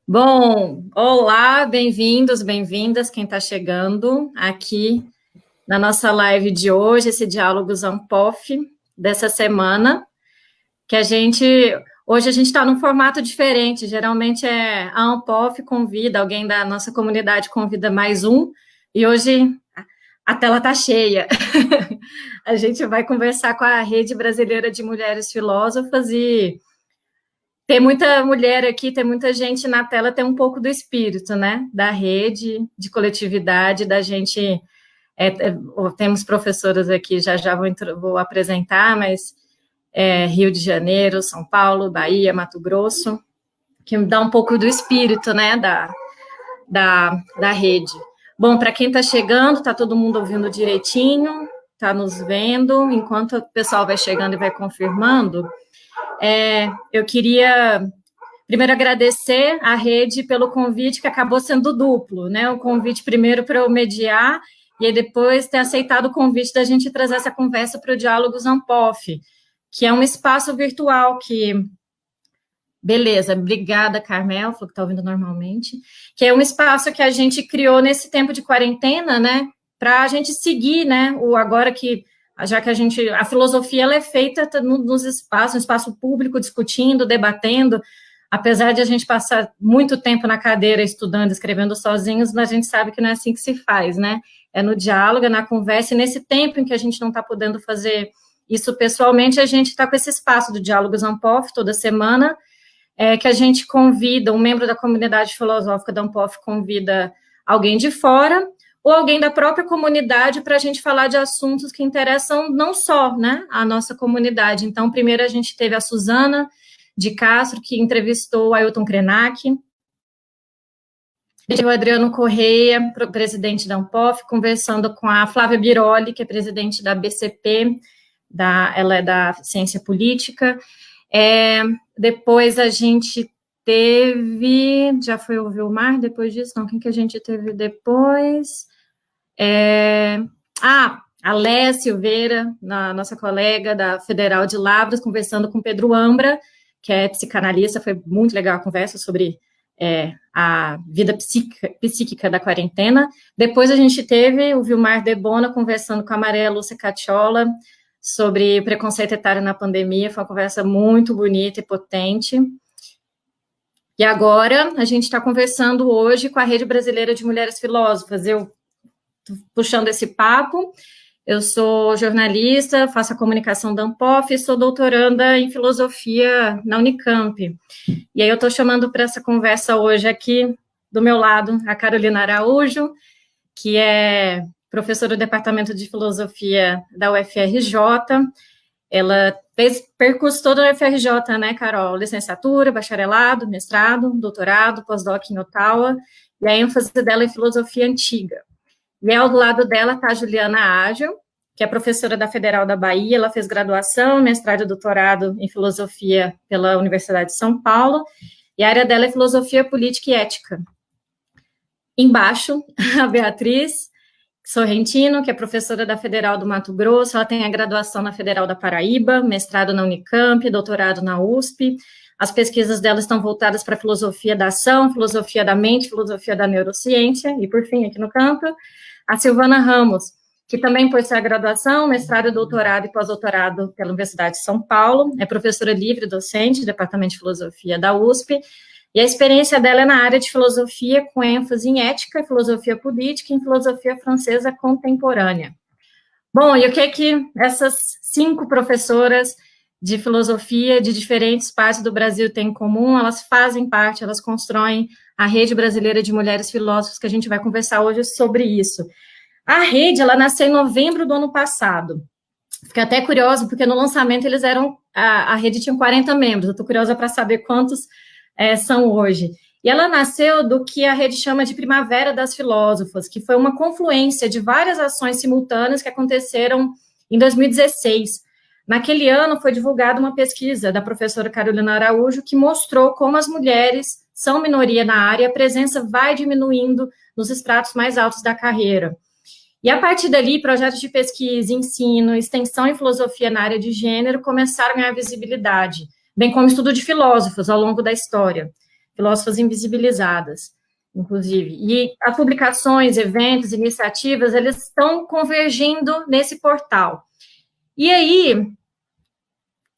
Bom, olá, bem-vindos, bem-vindas, quem está chegando aqui na nossa live de hoje, esse Diálogos Unpof dessa semana, que hoje a gente está num formato diferente, geralmente a Unpof convida, alguém da nossa comunidade convida mais um, e hoje a tela está cheia. A gente vai conversar com a Rede Brasileira de Mulheres Filósofas e tem muita mulher aqui, tem muita gente na tela, tem um pouco do espírito, né, da rede, de coletividade, da gente, temos professoras aqui, já vou apresentar, mas Rio de Janeiro, São Paulo, Bahia, Mato Grosso, que dá um pouco do espírito, né, da rede. Bom, para quem está chegando, está todo mundo ouvindo direitinho, está nos vendo, enquanto o pessoal vai chegando e vai confirmando, eu queria primeiro agradecer à rede pelo convite, que acabou sendo duplo, né? O convite primeiro para eu mediar, e aí depois ter aceitado o convite da gente trazer essa conversa para o Diálogos Unpof, que é um espaço virtual que... Beleza, obrigada, Carmel, falou que está ouvindo normalmente, que é um espaço que a gente criou nesse tempo de quarentena, né? Para a gente seguir, né? Agora que... já que a filosofia ela é feita nos espaços, no espaço público, discutindo, debatendo, apesar de a gente passar muito tempo na cadeira estudando, escrevendo sozinhos, a gente sabe que não é assim que se faz, né? É no diálogo, é na conversa, e nesse tempo em que a gente não está podendo fazer isso pessoalmente, a gente está com esse espaço do Diálogos Unpof toda semana, que a gente convida, um membro da comunidade filosófica da Unpof convida alguém de fora, ou alguém da própria comunidade para a gente falar de assuntos que interessam não só, né, a nossa comunidade. Então, primeiro a gente teve a Suzana de Castro, que entrevistou o Ailton Krenak, o Adriano Correia, presidente da Unpof, conversando com a Flávia Biroli, que é presidente da BCP, ela é da Ciência Política. Depois a gente teve, já foi o Vilmar, depois disso, não, quem que a gente teve depois? A Léa Silveira, nossa colega da Federal de Lavras, conversando com Pedro Ambra, que é psicanalista, foi muito legal a conversa sobre a vida psíquica da quarentena. Depois a gente teve o Vilmar Debona conversando com a Maria Lúcia Catiola sobre preconceito etário na pandemia, foi uma conversa muito bonita e potente. E agora a gente está conversando hoje com a Rede Brasileira de Mulheres Filósofas. Eu puxando esse papo, eu sou jornalista, faço a comunicação da Unpof e sou doutoranda em filosofia na Unicamp. E aí eu estou chamando para essa conversa hoje aqui, do meu lado, a Carolina Araújo, que é professora do Departamento de Filosofia da UFRJ. Ela fez percurso todo da UFRJ, né, Carol? Licenciatura, bacharelado, mestrado, doutorado, pós-doc em Ottawa, e a ênfase dela é filosofia antiga. E ao lado dela está a Juliana Ágil, que é professora da Federal da Bahia, ela fez graduação, mestrado e doutorado em filosofia pela Universidade de São Paulo, e a área dela é filosofia política e ética. Embaixo, a Beatriz Sorrentino, que é professora da Federal do Mato Grosso, ela tem a graduação na Federal da Paraíba, mestrado na Unicamp, doutorado na USP. As pesquisas dela estão voltadas para a filosofia da ação, filosofia da mente, filosofia da neurociência, e por fim, aqui no campo, a Silvana Ramos, que também possui a graduação, mestrado, doutorado e pós-doutorado pela Universidade de São Paulo, é professora livre docente do Departamento de Filosofia da USP, e a experiência dela é na área de filosofia, com ênfase em ética, filosofia política e em filosofia francesa contemporânea. Bom, e o que essas 5 professoras de filosofia de diferentes partes do Brasil têm em comum? Elas fazem parte, elas constroem a Rede Brasileira de Mulheres Filósofas, que a gente vai conversar hoje sobre isso. A rede, ela nasceu em novembro do ano passado. Fiquei até curiosa, porque no lançamento eles a rede tinha 40 membros, eu estou curiosa para saber quantos são hoje. E ela nasceu do que a rede chama de Primavera das Filósofas, que foi uma confluência de várias ações simultâneas que aconteceram em 2016. Naquele ano foi divulgada uma pesquisa da professora Carolina Araújo que mostrou como as mulheres são minoria na área e a presença vai diminuindo nos estratos mais altos da carreira. E a partir dali, projetos de pesquisa, ensino, extensão e filosofia na área de gênero começaram a ganhar visibilidade, bem como estudo de filósofos ao longo da história, filósofas invisibilizadas, inclusive. E as publicações, eventos, iniciativas, eles estão convergindo nesse portal. E aí,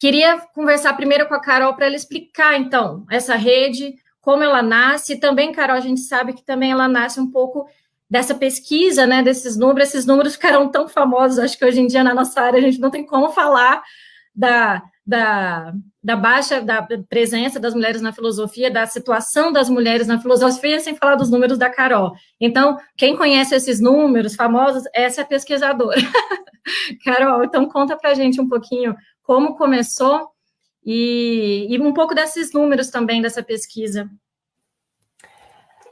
queria conversar primeiro com a Carol para ela explicar, então, essa rede, como ela nasce, e também, Carol, a gente sabe que também ela nasce um pouco dessa pesquisa, né, desses números. Esses números ficaram tão famosos, acho que hoje em dia na nossa área a gente não tem como falar da baixa da presença das mulheres na filosofia, da situação das mulheres na filosofia, sem falar dos números da Carol. Então, quem conhece esses números famosos, essa é a pesquisadora. Carol, então conta pra gente um pouquinho como começou e um pouco desses números também dessa pesquisa.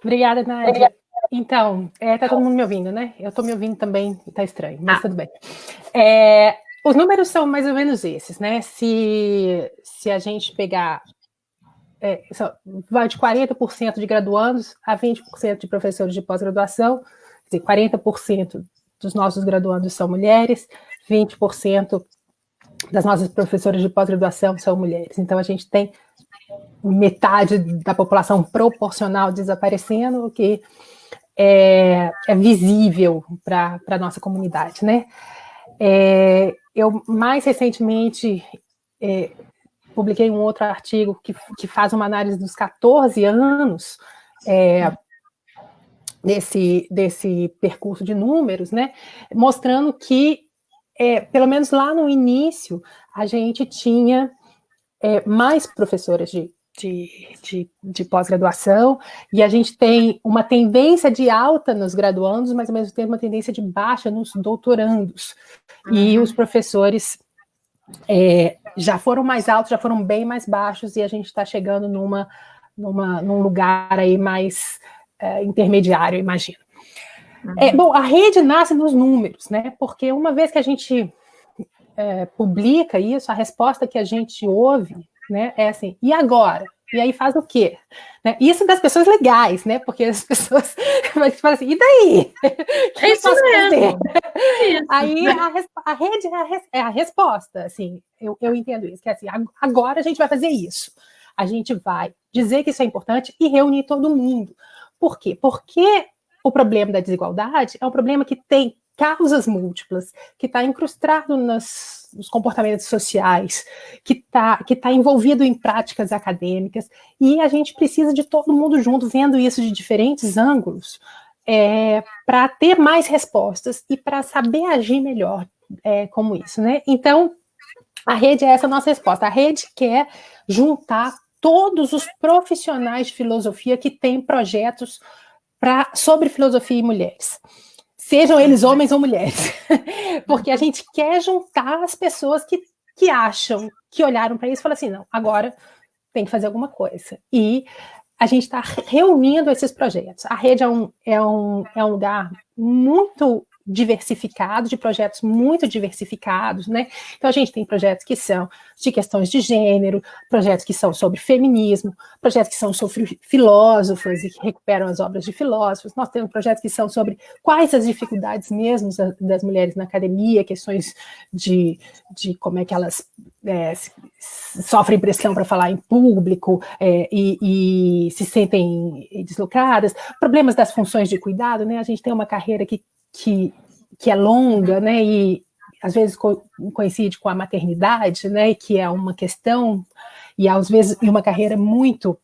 Obrigada, Nádia. Então, tá todo mundo me ouvindo, né? Eu estou me ouvindo também, tá estranho, mas tudo bem. Os números são mais ou menos esses, né? Se a gente pegar vai de 40% de graduandos a 20% de professores de pós-graduação, quer dizer, 40% dos nossos graduandos são mulheres, 20% das nossas professoras de pós-graduação são mulheres. Então, a gente tem metade da população proporcional desaparecendo, o que é visível para a nossa comunidade, né? Eu, mais recentemente, publiquei um outro artigo que faz uma análise dos 14 anos desse percurso de números, né? Mostrando que, pelo menos lá no início, a gente tinha mais professoras de pós-graduação, e a gente tem uma tendência de alta nos graduandos, mas ao mesmo tempo uma tendência de baixa nos doutorandos. E os professores já foram mais altos, já foram bem mais baixos, e a gente está chegando num lugar aí mais intermediário, eu imagino. Bom, a rede nasce dos números, né? Porque uma vez que a gente publica isso, a resposta que a gente ouve, né, é assim, e agora? E aí faz o quê? Né? Isso das pessoas legais, né? Porque as pessoas falam assim, e daí? É isso mesmo. Isso. Aí a rede é a resposta, assim, eu entendo isso, que é assim, agora a gente vai fazer isso. A gente vai dizer que isso é importante e reunir todo mundo. Por quê? Porque o problema da desigualdade é um problema que tem causas múltiplas, que está incrustado nos comportamentos sociais, que tá envolvido em práticas acadêmicas, e a gente precisa de todo mundo junto, vendo isso de diferentes ângulos, para ter mais respostas e para saber agir melhor como isso, né? Então, a rede é essa nossa resposta. A rede quer juntar todos os profissionais de filosofia que têm projetos sobre filosofia e mulheres. Sejam eles homens ou mulheres, porque a gente quer juntar as pessoas que acham, que olharam para isso e falaram assim, não, agora tem que fazer alguma coisa. E a gente está reunindo esses projetos. A rede é um lugar muito diversificado, de projetos muito diversificados, né? Então a gente tem projetos que são de questões de gênero, projetos que são sobre feminismo, projetos que são sobre filósofos e que recuperam as obras de filósofos. Nós temos projetos que são sobre quais as dificuldades mesmo das mulheres na academia, questões de como é que elas sofrem pressão para falar em público e se sentem deslocadas, problemas das funções de cuidado, né? A gente tem uma carreira que é longa, né, e às vezes coincide com a maternidade, né, que é uma questão, e às vezes uma carreira muito,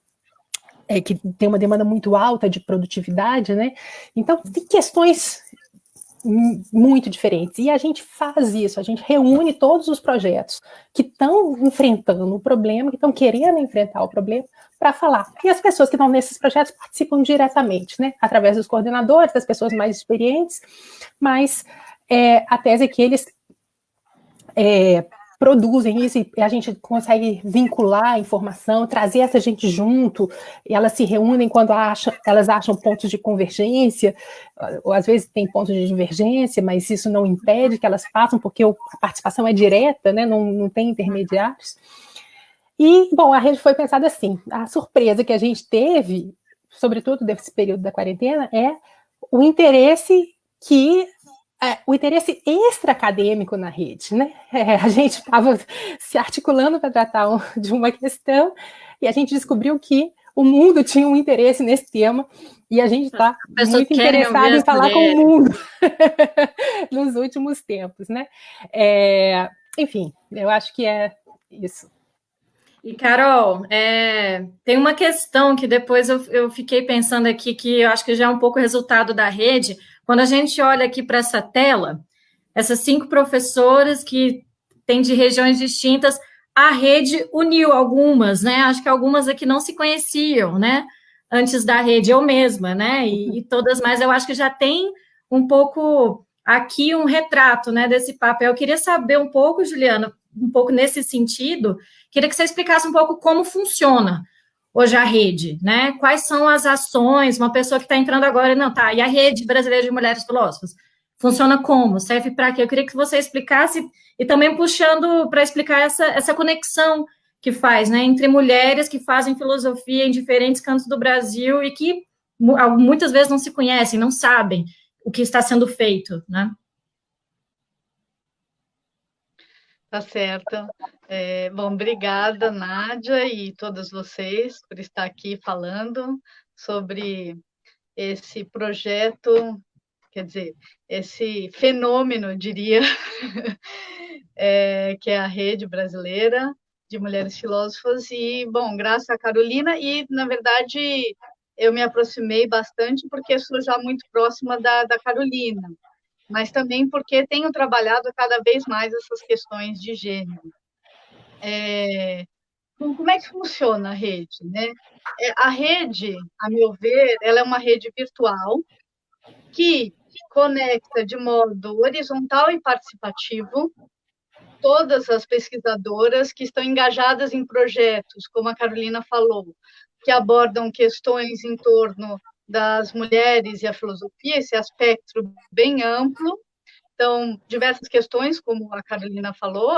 que tem uma demanda muito alta de produtividade, né, então tem questões muito diferentes, e a gente faz isso, a gente reúne todos os projetos que estão enfrentando o problema, que estão querendo enfrentar o problema, para falar. E as pessoas que estão nesses projetos participam diretamente, né, através dos coordenadores, das pessoas mais experientes, mas a tese é que eles produzem isso e a gente consegue vincular a informação, trazer essa gente junto, e elas se reúnem quando elas acham pontos de convergência, ou às vezes tem pontos de divergência, mas isso não impede que elas façam, porque a participação é direta, né, não tem intermediários. E, bom, a rede foi pensada assim, a surpresa que a gente teve, sobretudo desse período da quarentena, é o interesse o interesse extra-acadêmico na rede, né? A gente estava se articulando para tratar de uma questão e a gente descobriu que o mundo tinha um interesse nesse tema e a gente está muito interessado em falar com o mundo nos últimos tempos, né? Enfim, eu acho que é isso. E, Carol, tem uma questão que depois eu fiquei pensando aqui, que eu acho que já é um pouco resultado da rede. Quando a gente olha aqui para essa tela, essas 5 professoras que têm de regiões distintas, a rede uniu algumas, né? Acho que algumas aqui não se conheciam, né? Antes da rede, eu mesma, né? E todas mais, eu acho que já tem um pouco aqui um retrato, né, desse papel. Eu queria saber um pouco, Juliana, um pouco nesse sentido, queria que você explicasse um pouco como funciona hoje a rede, né? Quais são as ações, uma pessoa que está entrando agora, não, tá, e a Rede Brasileira de Mulheres Filósofas? Funciona como? Serve para quê? Eu queria que você explicasse, e também puxando para explicar essa conexão que faz, né, entre mulheres que fazem filosofia em diferentes cantos do Brasil e que muitas vezes não se conhecem, não sabem o que está sendo feito, né? Tá certo. Bom, obrigada, Nádia, e todas vocês por estar aqui falando sobre esse projeto, quer dizer, esse fenômeno, diria, que é a Rede Brasileira de Mulheres Filósofas. E, bom, graças a Carolina, e, na verdade, eu me aproximei bastante porque sou já muito próxima da Carolina, mas também porque tenho trabalhado cada vez mais essas questões de gênero. Como é que funciona a rede, né? A rede, a meu ver, ela é uma rede virtual que conecta de modo horizontal e participativo todas as pesquisadoras que estão engajadas em projetos, como a Carolina falou, que abordam questões em torno das mulheres e a filosofia, esse aspecto bem amplo. Então, diversas questões, como a Carolina falou,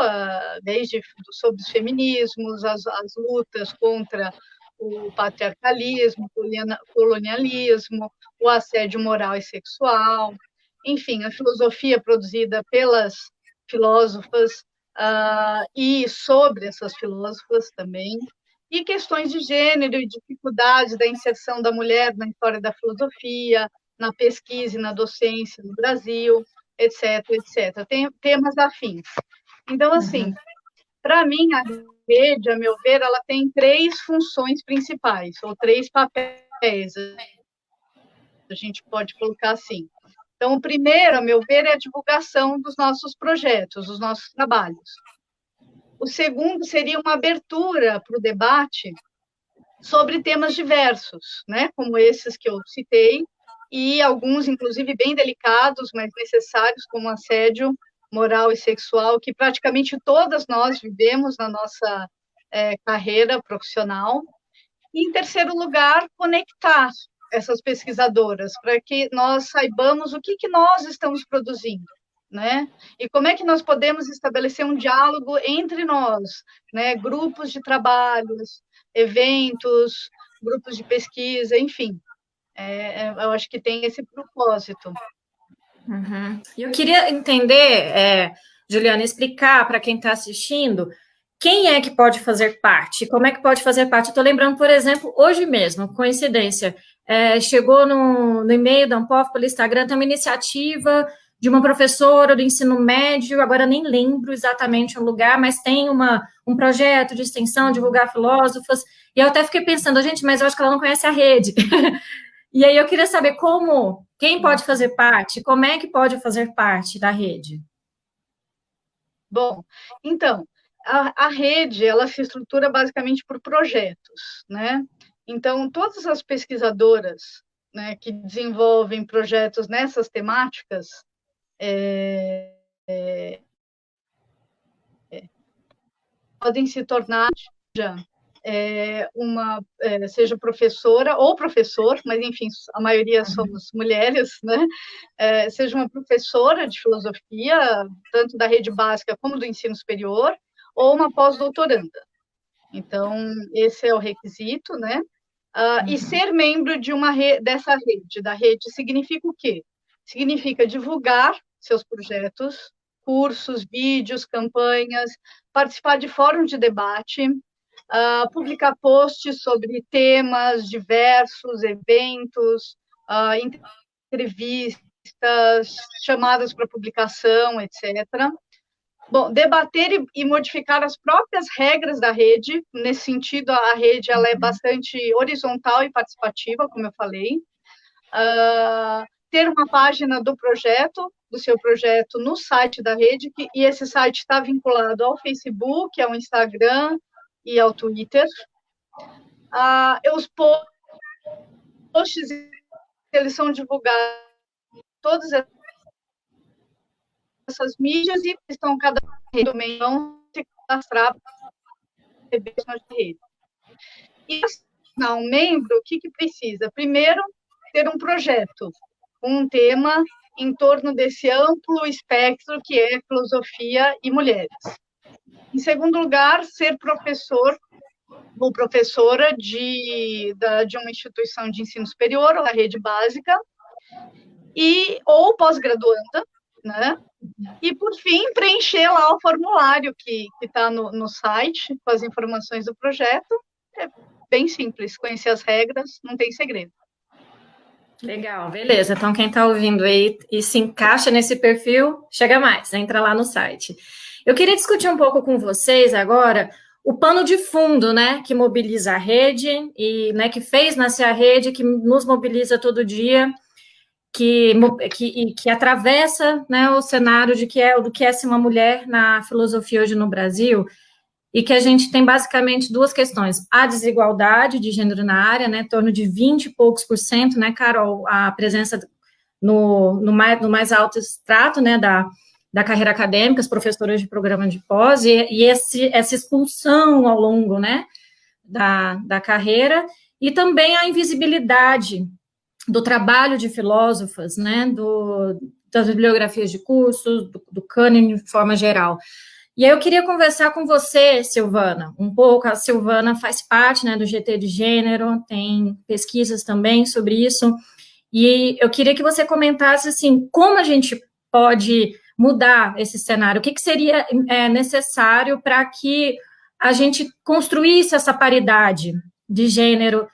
desde sobre os feminismos, as lutas contra o patriarcalismo, o colonialismo, o assédio moral e sexual, enfim, a filosofia produzida pelas filósofas e sobre essas filósofas também, e questões de gênero e dificuldade da inserção da mulher na história da filosofia, na pesquisa e na docência no Brasil, etc, etc. Tem temas afins. Então, assim, para mim, a rede, a meu ver, ela tem 3 funções principais, ou 3 papéis, a gente pode colocar assim. Então, o primeiro, a meu ver, é a divulgação dos nossos projetos, dos nossos trabalhos. O segundo seria uma abertura para o debate sobre temas diversos, né, como esses que eu citei, e alguns, inclusive, bem delicados, mas necessários, como assédio moral e sexual, que praticamente todas nós vivemos na nossa carreira profissional. E, em terceiro lugar, conectar essas pesquisadoras, para que nós saibamos o que nós estamos produzindo, né? E como é que nós podemos estabelecer um diálogo entre nós, né? Grupos de trabalhos, eventos, grupos de pesquisa, enfim. Eu acho que tem esse propósito. E eu queria entender, Juliana, explicar para quem está assistindo quem é que pode fazer parte, como é que pode fazer parte. Eu estou lembrando, por exemplo, hoje mesmo, coincidência, chegou no e-mail da Anpof pelo Instagram, tem uma iniciativa de uma professora do ensino médio, agora nem lembro exatamente o lugar, mas tem um projeto de extensão, divulgar filósofas, e eu até fiquei pensando, gente, mas eu acho que ela não conhece a rede. E aí eu queria saber quem pode fazer parte, como é que pode fazer parte da rede? Bom, então, a rede, ela se estrutura basicamente por projetos, né? Então, todas as pesquisadoras, né, que desenvolvem projetos nessas temáticas, podem se tornar seja professora ou professor, mas enfim, a maioria somos mulheres, né? Seja uma professora de filosofia, tanto da rede básica como do ensino superior, ou uma pós-doutoranda. Então, esse é o requisito, né? E ser membro de dessa rede, da rede, significa o quê? Significa divulgar seus projetos, cursos, vídeos, campanhas, participar de fóruns de debate, publicar posts sobre temas diversos, eventos, entrevistas, chamadas para publicação, etc. Bom, debater e modificar as próprias regras da rede. Nesse sentido, a rede ela é bastante horizontal e participativa, como eu falei. Ter uma página do seu projeto no site da rede, e esse site está vinculado ao Facebook, ao Instagram e ao Twitter. Os posts, eles são divulgados em todas essas mídias e estão cada rede não se cadastrar para rede. E um membro, o que precisa? Primeiro, ter um projeto, um tema em torno desse amplo espectro que é filosofia e mulheres. Em segundo lugar, ser professor ou professora de uma instituição de ensino superior ou da rede básica, ou pós-graduanda, né? E, por fim, preencher lá o formulário que está no site, com as informações do projeto. É bem simples, conhecer as regras, não tem segredo. Legal, beleza. Então, quem está ouvindo aí e se encaixa nesse perfil, chega mais, entra lá no site. Eu queria discutir um pouco com vocês agora o pano de fundo, né, que mobiliza a rede e, né, que fez nascer a rede, que nos mobiliza todo dia, que atravessa, né, o cenário do que é ser uma mulher na filosofia hoje no Brasil, e que a gente tem basicamente duas questões: a desigualdade de gênero na área, né, em torno de 20 e poucos %, né, Carol, a presença no mais alto extrato, né, da carreira acadêmica, as professoras de programa de pós, e essa expulsão ao longo, né, da carreira, e também a invisibilidade do trabalho de filósofas, né, das bibliografias de cursos, do cânone de forma geral. E aí eu queria conversar com você, Silvana, um pouco. A Silvana faz parte, né, do GT de Gênero, tem pesquisas também sobre isso, e eu queria que você comentasse, assim, como a gente pode mudar esse cenário, o que seria necessário para que a gente construísse essa paridade de gênero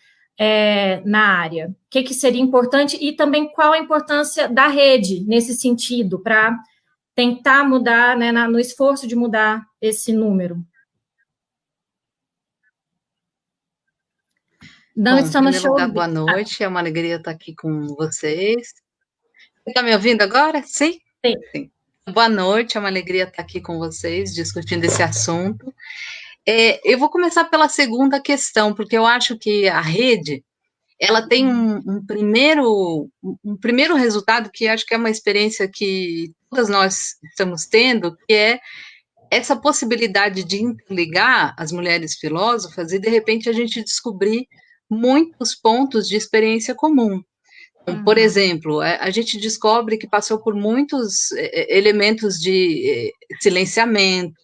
na área, o que seria importante, e também qual a importância da rede nesse sentido, para tentar mudar, né, no esforço de mudar esse número. Bom, em primeiro lugar, boa noite, é uma alegria estar aqui com vocês. Você está me ouvindo agora? Sim? Sim. Boa noite, é uma alegria estar aqui com vocês, discutindo esse assunto. Eu vou começar pela segunda questão, porque eu acho que a rede, ela tem um primeiro resultado, que acho que é uma experiência que todas nós estamos tendo, que é essa possibilidade de interligar as mulheres filósofas e, de repente, a gente descobrir muitos pontos de experiência comum. Então, por exemplo, a gente descobre que passou por muitos elementos de silenciamento,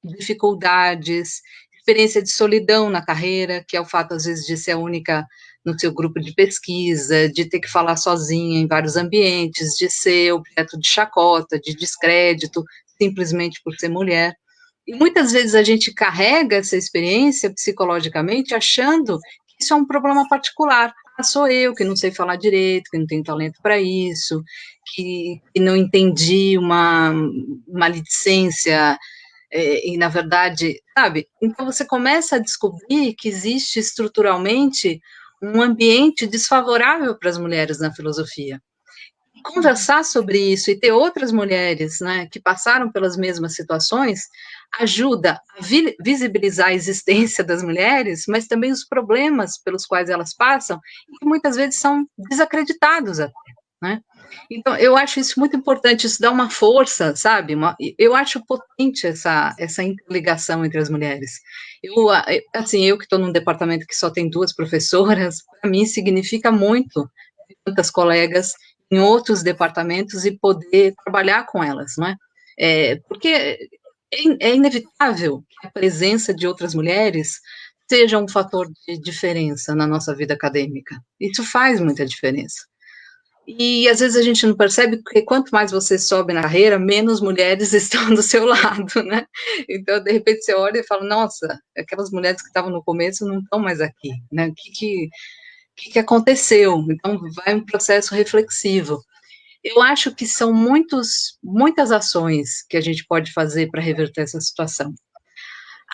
dificuldades, experiência de solidão na carreira, que é o fato, às vezes, de ser a única no seu grupo de pesquisa, de ter que falar sozinha em vários ambientes, de ser objeto de chacota, de descrédito, simplesmente por ser mulher. E muitas vezes a gente carrega essa experiência psicologicamente achando que isso é um problema particular. Sou eu que não sei falar direito, que não tenho talento para isso, que não entendi uma maledicência, e na verdade, sabe? Então você começa a descobrir que existe estruturalmente um ambiente desfavorável para as mulheres na filosofia. Conversar sobre isso e ter outras mulheres, né, que passaram pelas mesmas situações ajuda a visibilizar a existência das mulheres, mas também os problemas pelos quais elas passam, e que muitas vezes são desacreditados até, né? Então, eu acho isso muito importante, isso dá uma força, sabe? Eu acho potente essa interligação entre as mulheres. Eu que estou num departamento que só tem 2 professoras, para mim significa muito ter tantas colegas em outros departamentos e poder trabalhar com elas, não é? Porque é inevitável que a presença de outras mulheres seja um fator de diferença na nossa vida acadêmica. Isso faz muita diferença. E às vezes a gente não percebe porque quanto mais você sobe na carreira, menos mulheres estão do seu lado, né? Então, de repente, você olha e fala, nossa, aquelas mulheres que estavam no começo não estão mais aqui, né? O que aconteceu? Então, vai um processo reflexivo. Eu acho que são muitas ações que a gente pode fazer para reverter essa situação.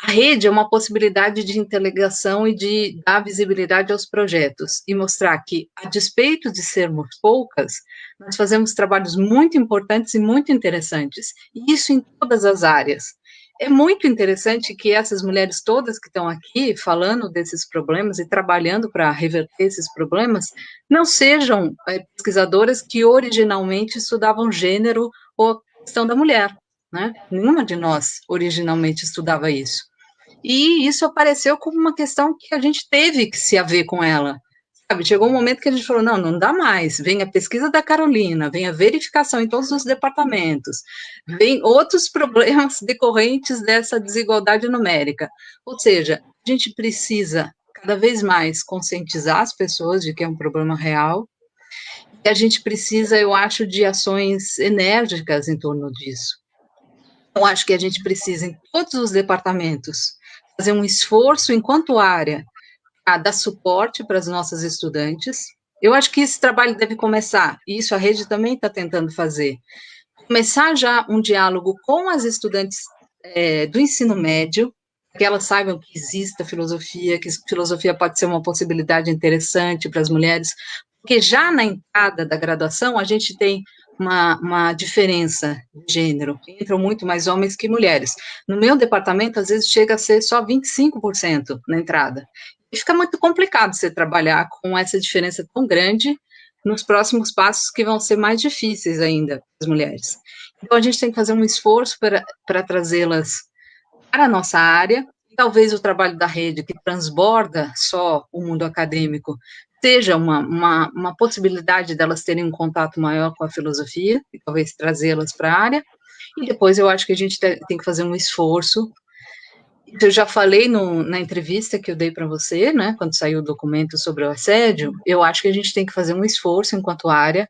A rede é uma possibilidade de interligação e de dar visibilidade aos projetos e mostrar que, a despeito de sermos poucas, nós fazemos trabalhos muito importantes e muito interessantes, e isso em todas as áreas. É muito interessante que essas mulheres todas que estão aqui falando desses problemas e trabalhando para reverter esses problemas não sejam pesquisadoras que originalmente estudavam gênero ou a questão da mulher, né? Nenhuma de nós originalmente estudava isso. E isso apareceu como uma questão que a gente teve que se haver com ela. Sabe? Chegou um momento que a gente falou, não dá mais, vem a pesquisa da Carolina, vem a verificação em todos os departamentos, vem outros problemas decorrentes dessa desigualdade numérica. Ou seja, a gente precisa cada vez mais conscientizar as pessoas de que é um problema real, e a gente precisa, eu acho, de ações enérgicas em torno disso. Eu acho que a gente precisa, em todos os departamentos, fazer um esforço enquanto área a dar suporte para as nossas estudantes. Eu acho que esse trabalho deve começar, e isso a rede também está tentando fazer, começar já um diálogo com as estudantes do ensino médio, que elas saibam que existe a filosofia, que filosofia pode ser uma possibilidade interessante para as mulheres, porque já na entrada da graduação a gente tem uma diferença de gênero, entram muito mais homens que mulheres. No meu departamento, às vezes, chega a ser só 25% na entrada. E fica muito complicado você trabalhar com essa diferença tão grande nos próximos passos que vão ser mais difíceis ainda para as mulheres. Então, a gente tem que fazer um esforço para trazê-las para a nossa área, e talvez o trabalho da rede, que transborda só o mundo acadêmico, seja uma possibilidade delas terem um contato maior com a filosofia, e talvez trazê-las para a área, e depois eu acho que a gente tem que fazer um esforço. Eu já falei na entrevista que eu dei para você, né, quando saiu o documento sobre o assédio, eu acho que a gente tem que fazer um esforço enquanto área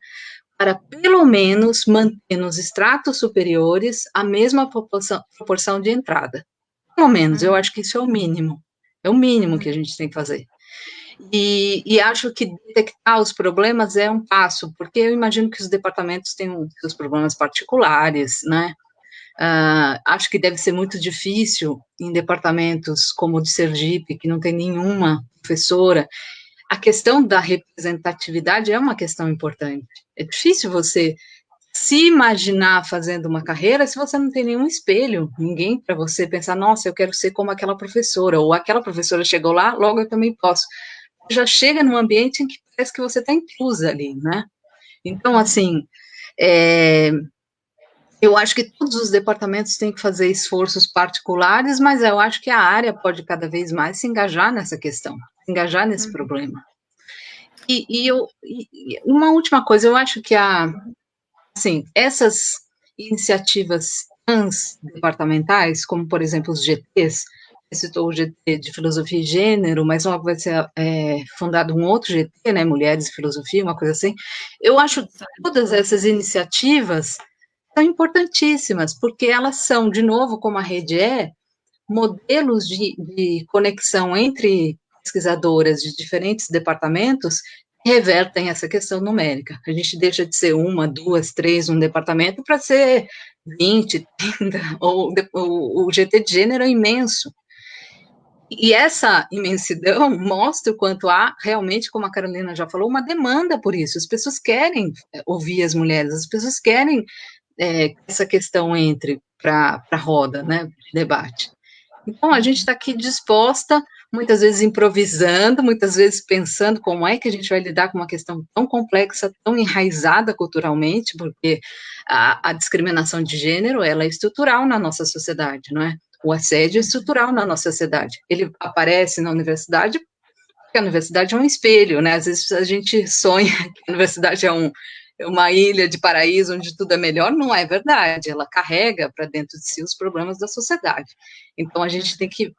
para, pelo menos, manter nos estratos superiores a mesma proporção de entrada. Pelo menos, eu acho que isso é o mínimo que a gente tem que fazer. E acho que detectar os problemas é um passo, porque eu imagino que os departamentos têm os seus problemas particulares, né? Acho que deve ser muito difícil em departamentos como o de Sergipe, que não tem nenhuma professora. A questão da representatividade é uma questão importante. É difícil você se imaginar fazendo uma carreira se você não tem nenhum espelho, ninguém para você pensar, nossa, eu quero ser como aquela professora, ou aquela professora chegou lá, logo eu também posso. Já chega num ambiente em que parece que você está inclusa ali, né? Então, assim, eu acho que todos os departamentos têm que fazer esforços particulares, mas eu acho que a área pode cada vez mais se engajar nessa questão, se engajar nesse problema. E uma última coisa, eu acho que assim, essas iniciativas transdepartamentais, como, por exemplo, os GTs, você citou o GT de Filosofia e Gênero, mas logo vai ser fundado um outro GT, né, Mulheres e Filosofia, uma coisa assim. Eu acho que todas essas iniciativas são importantíssimas, porque elas são, de novo, como a rede modelos de conexão entre pesquisadoras de diferentes departamentos revertem essa questão numérica. A gente deixa de ser 1, 2, 3 um departamento para ser 20, 30, o GT de gênero é imenso. E essa imensidão mostra o quanto há realmente, como a Carolina já falou, uma demanda por isso. As pessoas querem ouvir as mulheres, as pessoas querem essa questão entre para a roda, né, de debate. Então, a gente está aqui disposta muitas vezes improvisando, muitas vezes pensando como é que a gente vai lidar com uma questão tão complexa, tão enraizada culturalmente, porque a discriminação de gênero, ela é estrutural na nossa sociedade, não é? O assédio é estrutural na nossa sociedade. Ele aparece na universidade, porque a universidade é um espelho, né? Às vezes a gente sonha que a universidade é uma ilha de paraíso onde tudo é melhor, não é verdade. Ela carrega para dentro de si os problemas da sociedade. Então, a gente tem que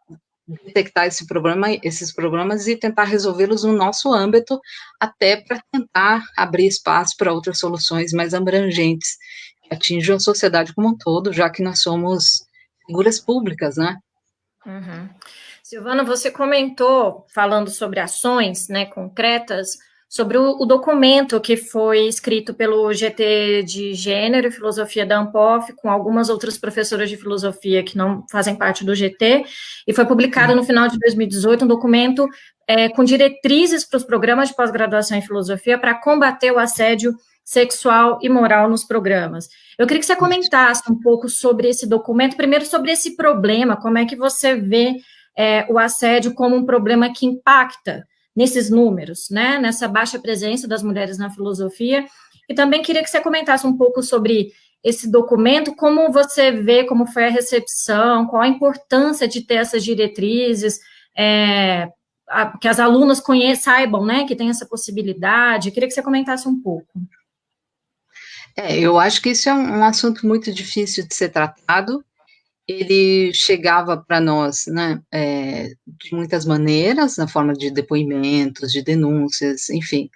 detectar esses problemas e tentar resolvê-los no nosso âmbito, até para tentar abrir espaço para outras soluções mais abrangentes, que atinjam a sociedade como um todo, já que nós somos figuras públicas, né? Uhum. Silvana, você comentou, falando sobre ações, né, concretas, sobre o documento que foi escrito pelo GT de Gênero e Filosofia da Ampof, com algumas outras professoras de filosofia que não fazem parte do GT, e foi publicado no final de 2018 um documento com diretrizes para os programas de pós-graduação em filosofia para combater o assédio sexual e moral nos programas. Eu queria que você comentasse um pouco sobre esse documento, primeiro sobre esse problema, como é que você vê o assédio como um problema que impacta nesses números, né, nessa baixa presença das mulheres na filosofia, e também queria que você comentasse um pouco sobre esse documento, como você vê, como foi a recepção, qual a importância de ter essas diretrizes, que as alunas saibam, né, que tem essa possibilidade. Eu queria que você comentasse um pouco. Eu acho que isso é um assunto muito difícil de ser tratado. Ele chegava para nós, né, de muitas maneiras, na forma de depoimentos, de denúncias, enfim.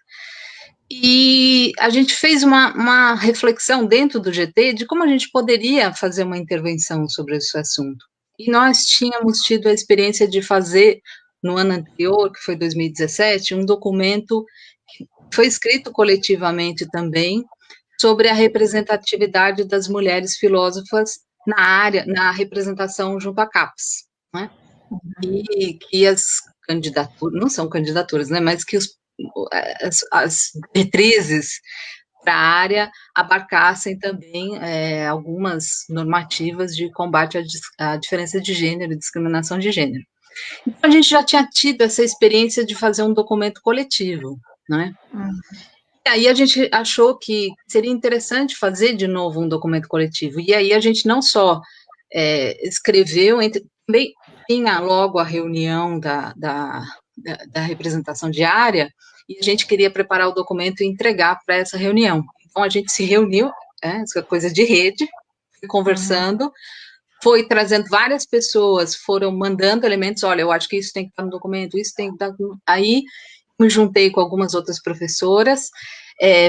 E a gente fez uma reflexão dentro do GT de como a gente poderia fazer uma intervenção sobre esse assunto. E nós tínhamos tido a experiência de fazer, no ano anterior, que foi 2017, um documento que foi escrito coletivamente também, sobre a representatividade das mulheres filósofas na representação junto à CAPES, né? E que as candidaturas, não são candidaturas, né, mas que as diretrizes para a área abarcassem também algumas normativas de combate à diferença de gênero e discriminação de gênero. Então, a gente já tinha tido essa experiência de fazer um documento coletivo, né? E aí a gente achou que seria interessante fazer de novo um documento coletivo. E aí a gente não só escreveu, também tinha logo a reunião da representação diária, e a gente queria preparar o documento e entregar para essa reunião. Então a gente se reuniu, essa coisa de rede, conversando, foi trazendo várias pessoas, foram mandando elementos, olha, eu acho que isso tem que estar no documento, isso tem que estar... Aí me juntei com algumas outras professoras,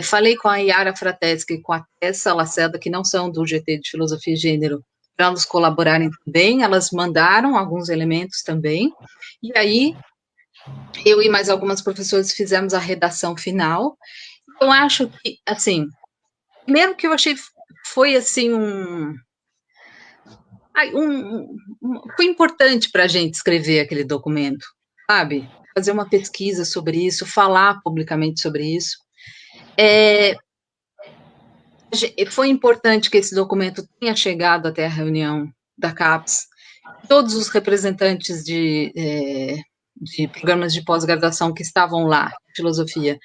falei com a Yara Frateschi e com a Tessa Lacerda, que não são do GT de Filosofia e Gênero, para nos colaborarem também, elas mandaram alguns elementos também, e aí eu e mais algumas professoras fizemos a redação final. Eu acho que, assim, primeiro que eu achei, foi assim foi importante para a gente escrever aquele documento, sabe? Fazer uma pesquisa sobre isso, falar publicamente sobre isso. Foi importante que esse documento tenha chegado até a reunião da CAPES. Todos os representantes de programas de pós-graduação que estavam lá, filosofia,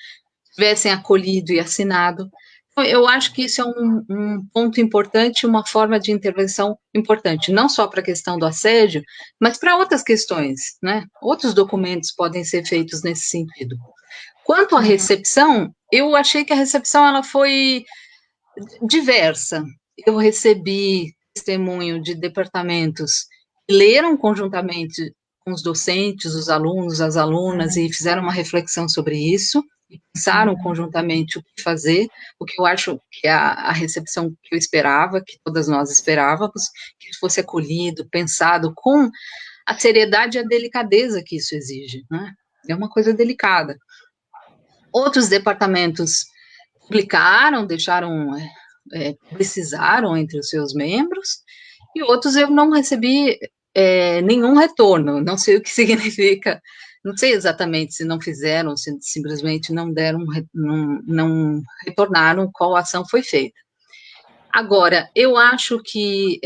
tivessem acolhido e assinado. Então, eu acho que isso é um ponto importante, uma forma de intervenção importante, não só para a questão do assédio, mas para outras questões, né? Outros documentos podem ser feitos nesse sentido. Quanto à recepção, eu achei que a recepção ela foi diversa. Eu recebi testemunho de departamentos que leram conjuntamente com os docentes, os alunos, as alunas, e fizeram uma reflexão sobre isso, e pensaram conjuntamente o que fazer, o que eu acho que é a recepção que eu esperava, que todas nós esperávamos, que fosse acolhido, pensado com a seriedade e a delicadeza que isso exige, né? É uma coisa delicada. Outros departamentos publicaram, publicizaram entre os seus membros, e outros eu não recebi nenhum retorno, não sei o que significa, não sei exatamente se não fizeram, se simplesmente não retornaram qual ação foi feita. Agora, eu acho que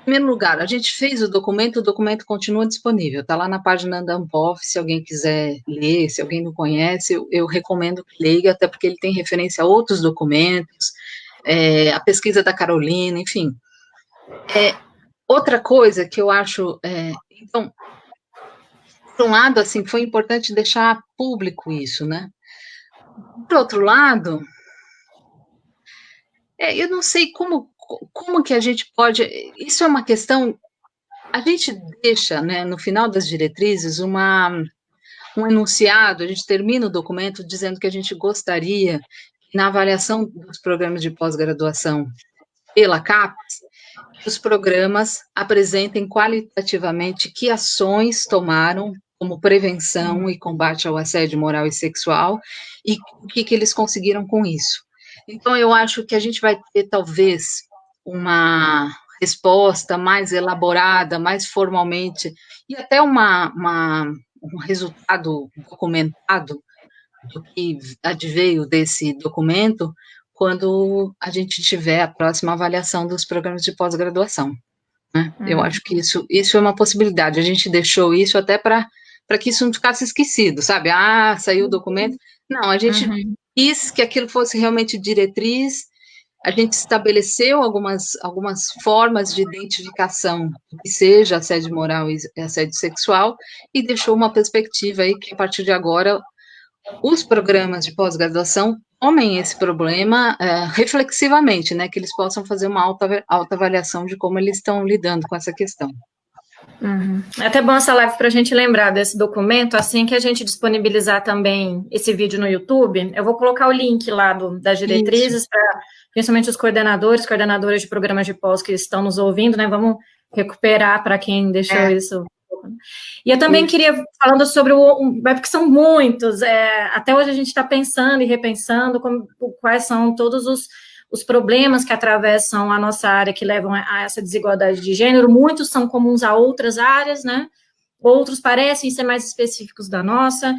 Em primeiro lugar, a gente fez o documento continua disponível, está lá na página da Anpov, se alguém quiser ler, se alguém não conhece, eu recomendo que leia, até porque ele tem referência a outros documentos, a pesquisa da Carolina, enfim. Outra coisa que eu acho, então, por um lado, assim, foi importante deixar público isso, né? Por outro lado, eu não sei como que a gente pode, isso é uma questão, a gente deixa, né, no final das diretrizes, um enunciado, a gente termina o documento dizendo que a gente gostaria, na avaliação dos programas de pós-graduação pela CAPES, que os programas apresentem qualitativamente que ações tomaram como prevenção e combate ao assédio moral e sexual, e o que eles conseguiram com isso. Então, eu acho que a gente vai ter, talvez, uma resposta mais elaborada, mais formalmente, e até um resultado documentado do que adveio desse documento, quando a gente tiver a próxima avaliação dos programas de pós-graduação. Né? Eu acho que isso é uma possibilidade. A gente deixou isso até para que isso não ficasse esquecido, sabe? Saiu o documento. Não, a gente quis que aquilo fosse realmente diretriz, a gente estabeleceu algumas formas de identificação do que seja assédio moral e assédio sexual, e deixou uma perspectiva aí que, a partir de agora, os programas de pós-graduação tomem esse problema reflexivamente, né, que eles possam fazer uma autoavaliação de como eles estão lidando com essa questão. É até bom essa live para a gente lembrar desse documento, assim que a gente disponibilizar também esse vídeo no YouTube, eu vou colocar o link lá das diretrizes para, principalmente os coordenadoras de programas de pós que estão nos ouvindo, né, vamos recuperar para quem deixou isso. E eu também queria, falando sobre porque são muitos, até hoje a gente está pensando e repensando quais são todos os problemas que atravessam a nossa área, que levam a essa desigualdade de gênero. Muitos são comuns a outras áreas, né? Outros parecem ser mais específicos da nossa.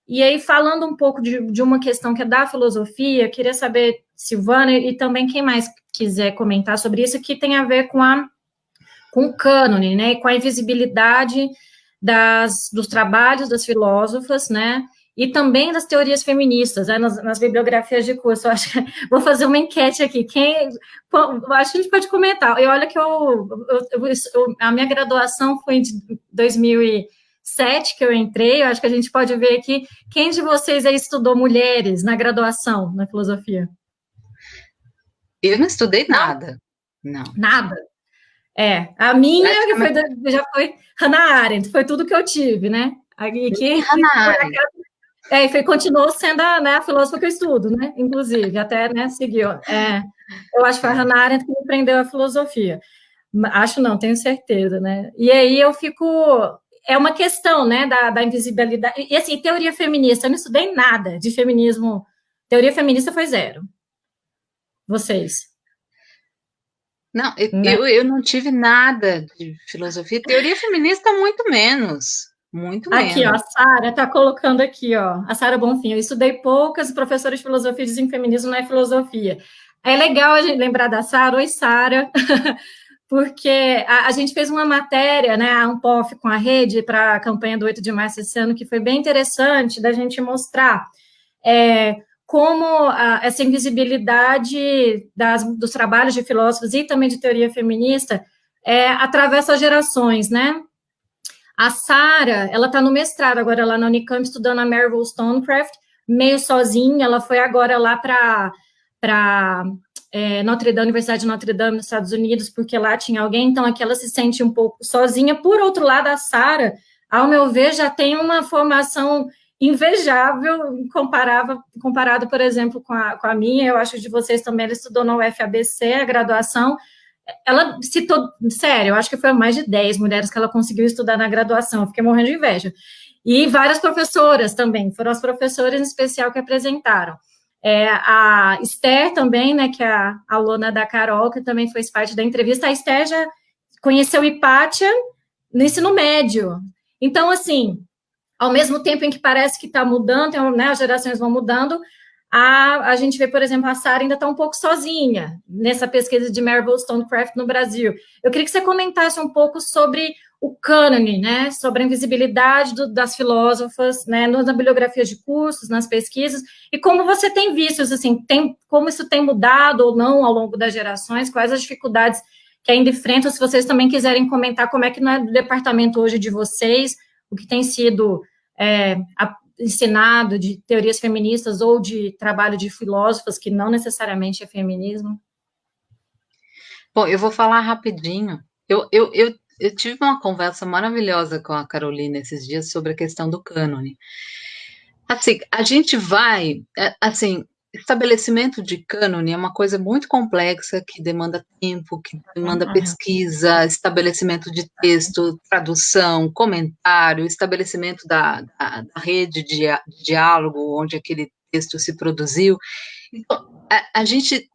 E aí, falando um pouco de uma questão que é da filosofia, queria saber, Silvana, e também quem mais quiser comentar sobre isso, que tem a ver com o cânone, né? Com a invisibilidade dos trabalhos das filósofas, né? E também das teorias feministas, né, nas bibliografias de curso. Eu acho que vou fazer uma enquete aqui. Acho que a gente pode comentar. E olha que a minha graduação foi em 2007 que eu entrei. Eu acho que a gente pode ver aqui quem de vocês aí estudou mulheres na graduação, na filosofia. Eu não estudei nada. Não. Nada? A minha já foi Hannah Arendt, foi tudo que eu tive, né? Hannah Arendt. E continuou sendo a filósofa que eu estudo, né? Inclusive, até, né, seguiu. Eu acho que foi a Hannah Arendt que me prendeu a filosofia. Acho não, tenho certeza, né? E aí eu fico... É uma questão, né, da invisibilidade. E, assim, teoria feminista, eu não estudei nada de feminismo. Teoria feminista foi zero. Vocês? Não, eu não tive nada de filosofia. Teoria feminista, muito menos. Muito menos. Aqui, ó, a Sara está colocando aqui, ó, a Sara Bonfim. Eu estudei poucas, professores de filosofia dizem que feminismo não é filosofia. É legal a gente lembrar da Sara. Oi, Sara. Porque a gente fez uma matéria, né, a Anpov com a rede, para a campanha do 8 de março esse ano, que foi bem interessante da gente mostrar como essa invisibilidade dos trabalhos de filósofos e também de teoria feminista atravessa gerações, né? A Sara, ela está no mestrado agora lá na Unicamp, estudando a Mary Wollstonecraft, meio sozinha. Ela foi agora lá para Notre Dame, Universidade de Notre Dame, nos Estados Unidos, porque lá tinha alguém, então aqui ela se sente um pouco sozinha. Por outro lado, a Sara, ao meu ver, já tem uma formação invejável, comparado, por exemplo, com a minha. Eu acho que de vocês também, ela estudou na UFABC, a graduação. Ela citou, sério, eu acho que foi mais de 10 mulheres que ela conseguiu estudar na graduação, eu fiquei morrendo de inveja. E várias professoras também, foram as professoras em especial que apresentaram. A Esther também, né, que é a aluna da Carol, que também fez parte da entrevista. A Esther já conheceu Hipátia no ensino médio. Então, assim, ao mesmo tempo em que parece que está mudando, né, as gerações vão mudando, a gente vê, por exemplo, a Sarah ainda está um pouco sozinha nessa pesquisa de Mary Wollstonecraft no Brasil. Eu queria que você comentasse um pouco sobre o cânone, né, sobre a invisibilidade das filósofas, né, nas bibliografias de cursos, nas pesquisas, e como você tem visto, assim, como isso tem mudado ou não ao longo das gerações, quais as dificuldades que ainda enfrentam, se vocês também quiserem comentar como é que no departamento hoje de vocês, o que tem sido ensinado de teorias feministas ou de trabalho de filósofas, que não necessariamente é feminismo. Bom, eu vou falar rapidinho. Eu tive uma conversa maravilhosa com a Carolina esses dias sobre a questão do cânone. Assim, a gente vai, assim, estabelecimento de cânone é uma coisa muito complexa, que demanda tempo, que demanda pesquisa, estabelecimento de texto, tradução, comentário, estabelecimento da rede de diálogo onde aquele texto se produziu. Então, a gente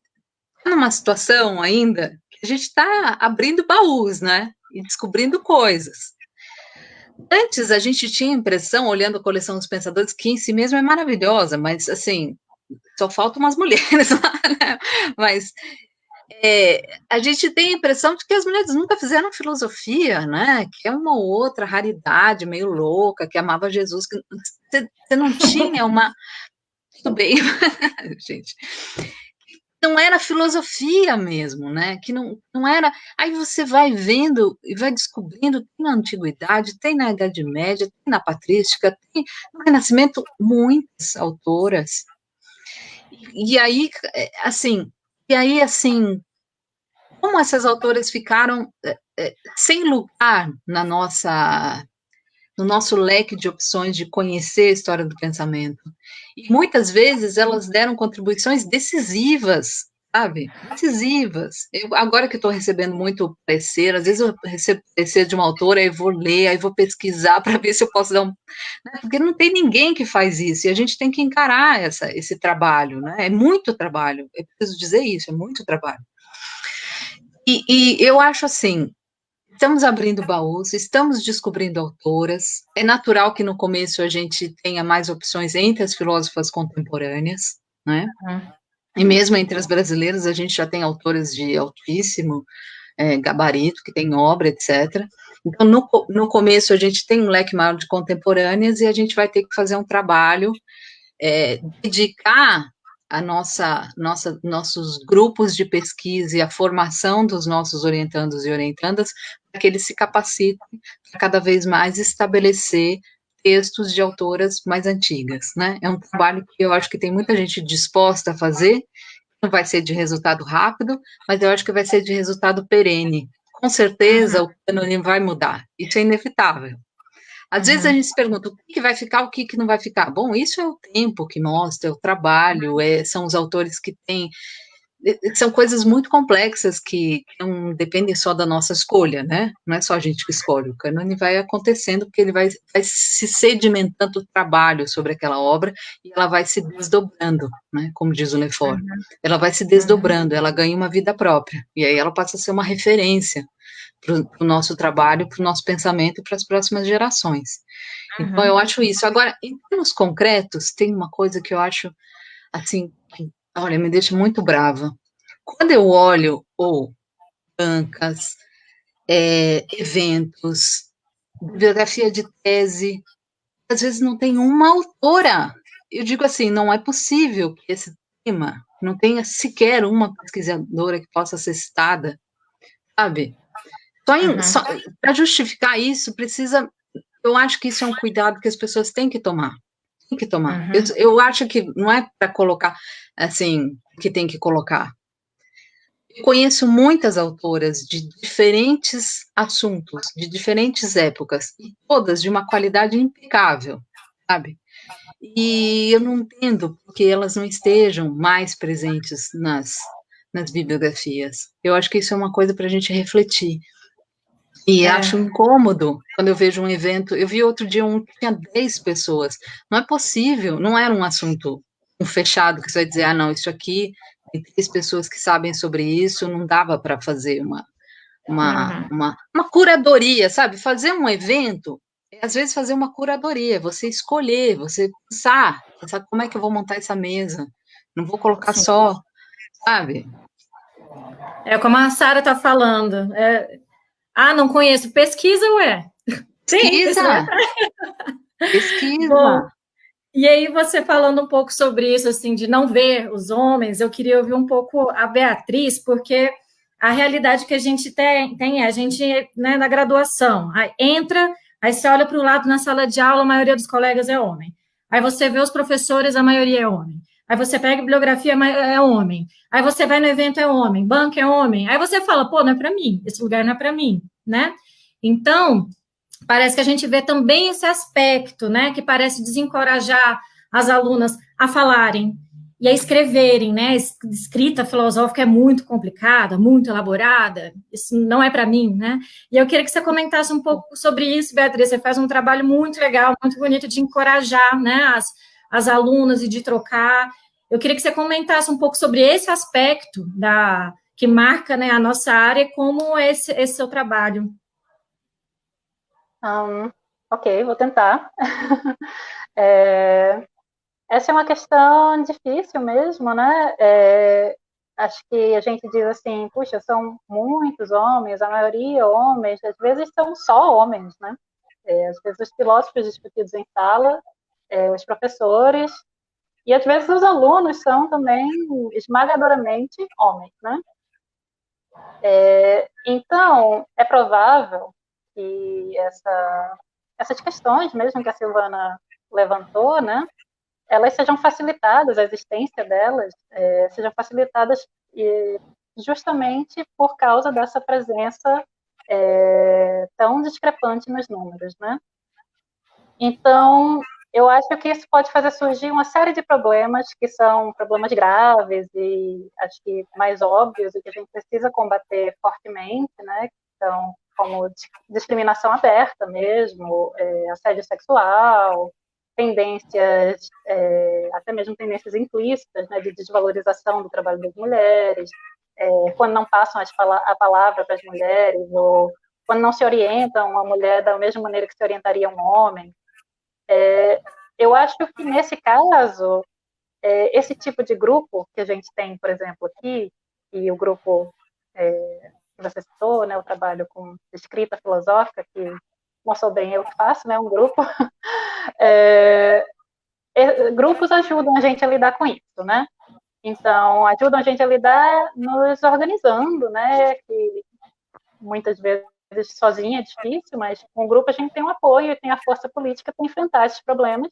está numa situação ainda que a gente está abrindo baús, né? E descobrindo coisas. Antes, a gente tinha a impressão, olhando a coleção dos pensadores, que em si mesmo é maravilhosa, mas, assim, só faltam umas mulheres lá, né? Mas a gente tem a impressão de que as mulheres nunca fizeram filosofia, né? Que é uma outra raridade meio louca, que amava Jesus, que você não tinha uma... Tudo bem, gente... Não era filosofia mesmo, né? Que não era. Aí você vai vendo e vai descobrindo, tem na Antiguidade, tem na Idade Média, tem na Patrística, tem no Renascimento muitas autoras. E aí, assim, como essas autoras ficaram sem lugar no nosso leque de opções de conhecer a história do pensamento. E muitas vezes elas deram contribuições decisivas, sabe? Decisivas. Agora que estou recebendo muito parecer, às vezes eu recebo parecer de uma autora, aí vou ler, aí vou pesquisar para ver se eu posso dar um... Né? Porque não tem ninguém que faz isso, e a gente tem que encarar esse trabalho, né? É muito trabalho, eu preciso dizer isso, é muito trabalho. E eu acho assim, estamos abrindo baús, estamos descobrindo autoras. É natural que no começo a gente tenha mais opções entre as filósofas contemporâneas, né? E mesmo entre as brasileiras, a gente já tem autoras de altíssimo gabarito, que tem obra, etc. Então, no começo, a gente tem um leque maior de contemporâneas e a gente vai ter que fazer um trabalho, dedicar nossos grupos de pesquisa e a formação dos nossos orientandos e orientandas para que eles se capacitem para cada vez mais estabelecer textos de autoras mais antigas, né? É um trabalho que eu acho que tem muita gente disposta a fazer, não vai ser de resultado rápido, mas eu acho que vai ser de resultado perene. Com certeza o cânone vai mudar, isso é inevitável. Às vezes a gente se pergunta o que vai ficar, o que não vai ficar. Bom, isso é o tempo que mostra, é o trabalho, são os autores que têm... São coisas muito complexas que não dependem só da nossa escolha, né? Não é só a gente que escolhe. O cânone vai acontecendo porque ele vai se sedimentando o trabalho sobre aquela obra e ela vai se desdobrando, né? Como diz o Lefort. Ela vai se desdobrando, ela ganha uma vida própria. E aí ela passa a ser uma referência para o nosso trabalho, para o nosso pensamento e para as próximas gerações. Então, eu acho isso. Agora, em termos concretos, tem uma coisa que eu acho, assim, que, olha, me deixa muito brava. Quando eu olho bancas, eventos, bibliografia de tese, às vezes não tem uma autora. Eu digo assim, não é possível que esse tema não tenha sequer uma pesquisadora que possa ser citada, sabe? Para justificar isso, eu acho que isso é um cuidado que as pessoas têm que tomar. Tem que tomar. Eu acho que não é para colocar, assim, que tem que colocar. Eu conheço muitas autoras de diferentes assuntos, de diferentes épocas, e todas de uma qualidade impecável, sabe? E eu não entendo porque elas não estejam mais presentes nas bibliografias. Eu acho que isso é uma coisa para a gente refletir. E acho incômodo quando eu vejo um evento. Eu vi outro dia que tinha 10 pessoas. Não é possível, não era um assunto fechado que você vai dizer, não, isso aqui tem 3 pessoas que sabem sobre isso, não dava para fazer uma curadoria, sabe? Fazer um evento, às vezes fazer uma curadoria, você escolher, você pensar como é que eu vou montar essa mesa, Não vou colocar só, sabe? É como a Sara está falando. Não conheço. Pesquisa, ué. Pesquisa. Pesquisa. Bom, e aí você falando um pouco sobre isso, assim, de não ver os homens, eu queria ouvir um pouco a Beatriz, porque a realidade que a gente tem a gente, né, na graduação, aí entra, aí você olha para o lado na sala de aula, a maioria dos colegas é homem. Aí você vê os professores, a maioria é homem. Aí você pega bibliografia, é homem. Aí você vai no evento, é homem. Banco é homem. Aí você fala, pô, não é para mim, esse lugar não é para mim, né? Então, parece que a gente vê também esse aspecto, né, que parece desencorajar as alunas a falarem e a escreverem, né, escrita filosófica é muito complicada, muito elaborada, isso não é para mim, né, e eu queria que você comentasse um pouco sobre isso, Beatriz, você faz um trabalho muito legal, muito bonito de encorajar, né, as alunas e de trocar, eu queria que você comentasse um pouco sobre esse aspecto que marca, né, a nossa área, como esse seu trabalho. Ok, vou tentar. Essa é uma questão difícil mesmo, né? Acho que a gente diz assim, puxa, são muitos homens, a maioria homens, às vezes são só homens, né? Às vezes os filósofos discutidos em sala, os professores, e às vezes os alunos são também esmagadoramente homens, né? Então, é provável que essas questões mesmo que a Silvana levantou, né, elas sejam facilitadas, a existência delas sejam facilitadas justamente por causa dessa presença tão discrepante nos números, né? Então, eu acho que isso pode fazer surgir uma série de problemas que são problemas graves e acho que mais óbvios e que a gente precisa combater fortemente, né? Então, como discriminação aberta mesmo, assédio sexual, tendências, até mesmo tendências implícitas, né, de desvalorização do trabalho das mulheres, quando não passam a palavra para as mulheres, ou quando não se orientam a mulher da mesma maneira que se orientaria um homem. Eu acho que, nesse caso, esse tipo de grupo que a gente tem, por exemplo, aqui, e o grupo que você citou, né, o trabalho com escrita filosófica, que não sou bem eu que faço, né, um grupo, grupos ajudam a gente a lidar com isso, né? Então, ajudam a gente a lidar nos organizando, né, que muitas vezes sozinha é difícil, mas com o grupo a gente tem um apoio e tem a força política para enfrentar esses problemas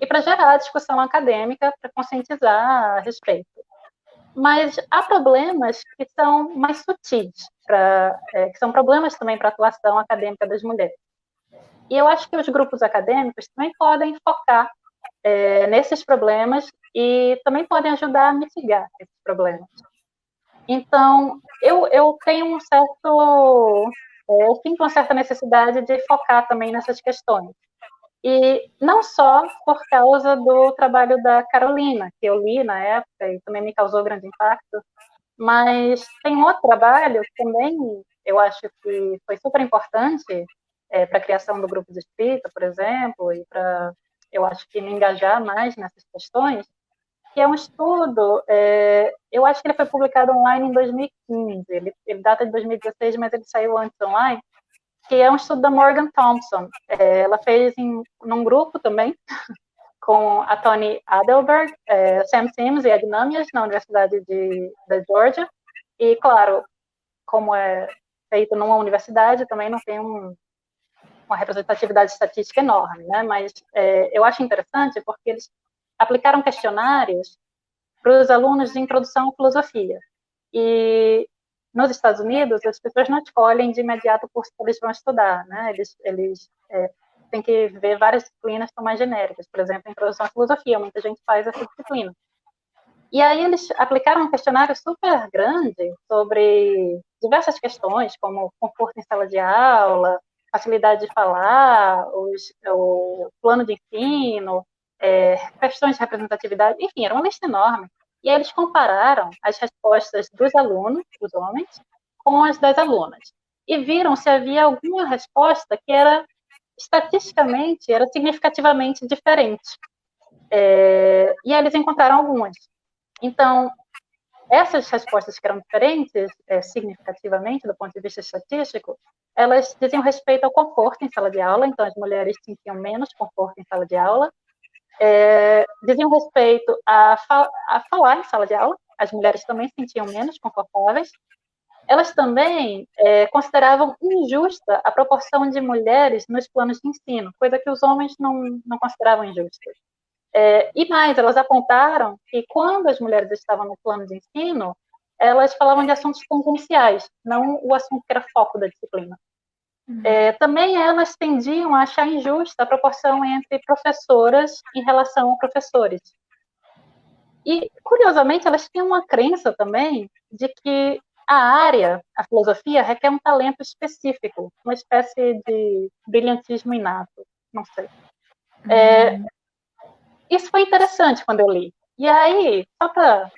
e para gerar discussão acadêmica, para conscientizar a respeito. Mas há problemas que são mais sutis, que são problemas também para a atuação acadêmica das mulheres. E eu acho que os grupos acadêmicos também podem focar nesses problemas e também podem ajudar a mitigar esses problemas. Então, eu tenho eu sinto uma certa necessidade de focar também nessas questões. E não só por causa do trabalho da Carolina, que eu li na época e também me causou grande impacto, mas tem outro trabalho que também eu acho que foi super importante para a criação do grupo de escrita, por exemplo, e para, eu acho que me engajar mais nessas questões, que é um estudo, eu acho que ele foi publicado online em 2015, ele data de 2016, mas ele saiu antes online, que é um estudo da Morgan Thompson. Ela fez num grupo também, com a Toni Adelberg, Sam Sims e Ed Namias, na Universidade da Georgia, e, claro, como é feito numa universidade, também não tem uma representatividade estatística enorme, né? Mas eu acho interessante porque eles aplicaram questionários para os alunos de introdução à filosofia. E nos Estados Unidos, as pessoas não escolhem de imediato o curso que eles vão estudar, né? Eles têm que ver várias disciplinas que são mais genéricas. Por exemplo, introdução à filosofia, muita gente faz essa disciplina. E aí eles aplicaram um questionário super grande sobre diversas questões, como conforto em sala de aula, facilidade de falar, o plano de ensino, questões de representatividade, enfim, era uma lista enorme. E aí eles compararam as respostas dos alunos, dos homens, com as das alunas. E viram se havia alguma resposta que era, estatisticamente, era significativamente diferente. E aí eles encontraram algumas. Então, essas respostas que eram diferentes, significativamente, do ponto de vista estatístico, elas diziam respeito ao conforto em sala de aula, então as mulheres sentiam menos conforto em sala de aula, diziam respeito a falar em sala de aula, as mulheres também se sentiam menos confortáveis. Elas também consideravam injusta a proporção de mulheres nos planos de ensino, coisa que os homens não consideravam injusta. E mais, elas apontaram que quando as mulheres estavam no plano de ensino, elas falavam de assuntos tangenciais, não o assunto que era foco da disciplina. Também elas tendiam a achar injusta a proporção entre professoras em relação a professores. E, curiosamente, elas tinham uma crença também de que a filosofia, requer um talento específico, uma espécie de brilhantismo inato, não sei. Isso foi interessante quando eu li. E aí,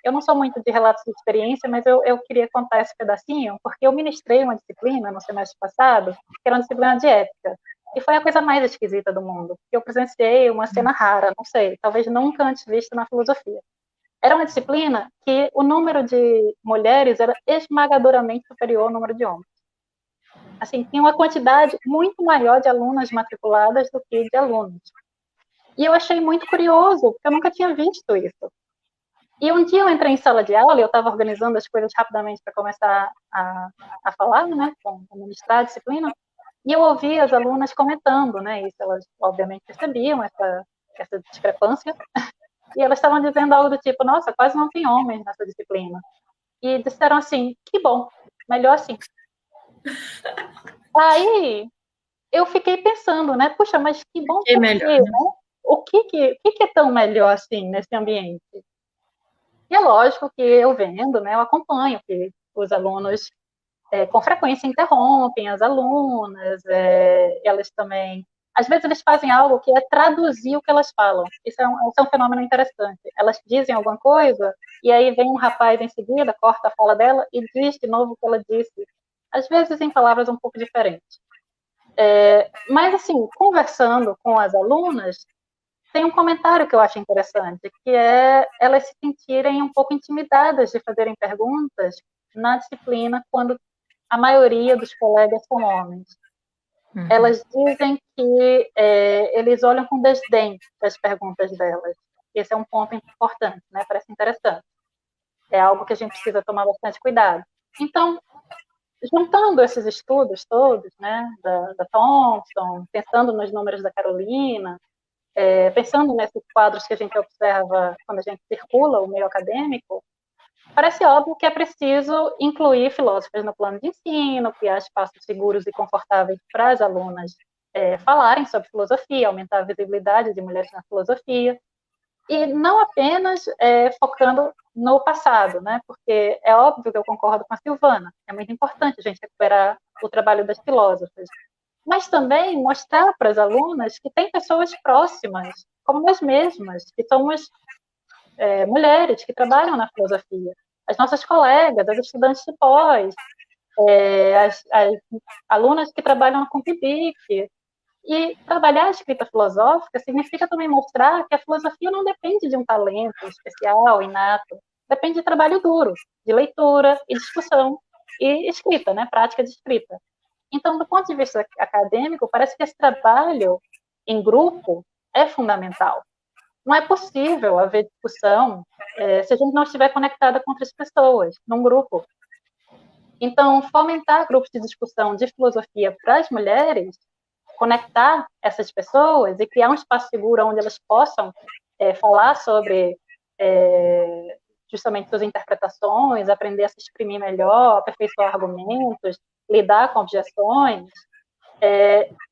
eu não sou muito de relatos de experiência, mas eu queria contar esse pedacinho, porque eu ministrei uma disciplina no semestre passado, que era uma disciplina de ética, e foi a coisa mais esquisita do mundo, porque eu presenciei uma cena rara, não sei, talvez nunca antes vista na filosofia. Era uma disciplina que o número de mulheres era esmagadoramente superior ao número de homens. Assim, tinha uma quantidade muito maior de alunas matriculadas do que de alunos. E eu achei muito curioso, porque eu nunca tinha visto isso. E um dia eu entrei em sala de aula e eu estava organizando as coisas rapidamente para começar a falar, né, a ministrar a disciplina, e eu ouvi as alunas comentando, né, isso elas obviamente percebiam essa discrepância, e elas estavam dizendo algo do tipo, nossa, quase não tem homens nessa disciplina. E disseram assim, que bom, melhor assim. Aí eu fiquei pensando, né, puxa, mas que bom que melhor, né? O que é tão melhor assim nesse ambiente? E é lógico que eu vendo, né, eu acompanho que os alunos com frequência interrompem as alunas, elas também, às vezes eles fazem algo que é traduzir o que elas falam. Isso é um fenômeno interessante. Elas dizem alguma coisa e aí vem um rapaz em seguida, corta a fala dela e diz de novo o que ela disse, às vezes em palavras um pouco diferentes. Mas assim, conversando com as alunas, tem um comentário que eu acho interessante, que é elas se sentirem um pouco intimidadas de fazerem perguntas na disciplina quando a maioria dos colegas são homens. Elas dizem que eles olham com desdém para as perguntas delas. Esse é um ponto importante, né? Parece interessante. É algo que a gente precisa tomar bastante cuidado. Então, juntando esses estudos todos, né, da Thompson, pensando nos números da Carolina, pensando nesses quadros que a gente observa quando a gente circula o meio acadêmico, parece óbvio que é preciso incluir filósofos no plano de ensino, criar espaços seguros e confortáveis para as alunas falarem sobre filosofia, aumentar a visibilidade de mulheres na filosofia, e não apenas focando no passado, né? Porque é óbvio que eu concordo com a Silvana, é muito importante a gente recuperar o trabalho das filósofas, mas também mostrar para as alunas que tem pessoas próximas, como nós mesmas, que somos mulheres que trabalham na filosofia, as nossas colegas, as estudantes de pós, as alunas que trabalham na Compibic. E trabalhar a escrita filosófica significa também mostrar que a filosofia não depende de um talento especial, inato, depende de trabalho duro, de leitura e discussão, e escrita, né, prática de escrita. Então, do ponto de vista acadêmico, parece que esse trabalho em grupo é fundamental. Não é possível haver discussão se a gente não estiver conectada com outras pessoas, num grupo. Então, fomentar grupos de discussão de filosofia para as mulheres, conectar essas pessoas e criar um espaço seguro onde elas possam falar sobre justamente suas interpretações, aprender a se exprimir melhor, aperfeiçoar argumentos, lidar com objeções.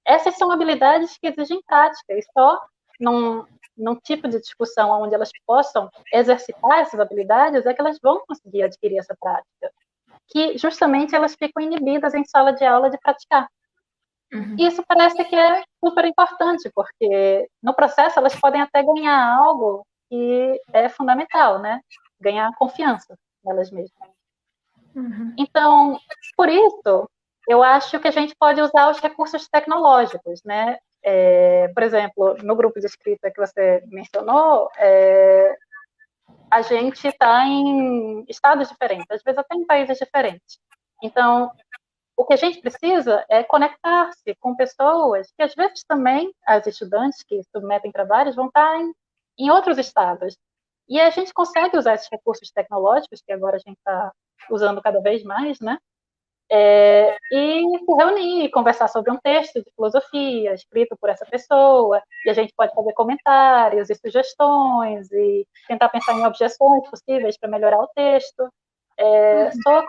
Essas são habilidades que exigem prática, e só num tipo de discussão onde elas possam exercitar essas habilidades é que elas vão conseguir adquirir essa prática, que justamente elas ficam inibidas em sala de aula de praticar. E isso parece que é super importante, porque no processo elas podem até ganhar algo que é fundamental, né? Ganhar confiança nelas mesmas. Então, por isso, eu acho que a gente pode usar os recursos tecnológicos, né? Por exemplo, no grupo de escrita que você mencionou, a gente está em estados diferentes, às vezes até em países diferentes. Então, o que a gente precisa é conectar-se com pessoas que, às vezes, também, as estudantes que submetem trabalhos, vão estar em outros estados. E a gente consegue usar esses recursos tecnológicos, que agora a gente está usando cada vez mais, né? E se reunir, conversar sobre um texto de filosofia escrito por essa pessoa, e a gente pode fazer comentários e sugestões, e tentar pensar em objeções possíveis para melhorar o texto. Soa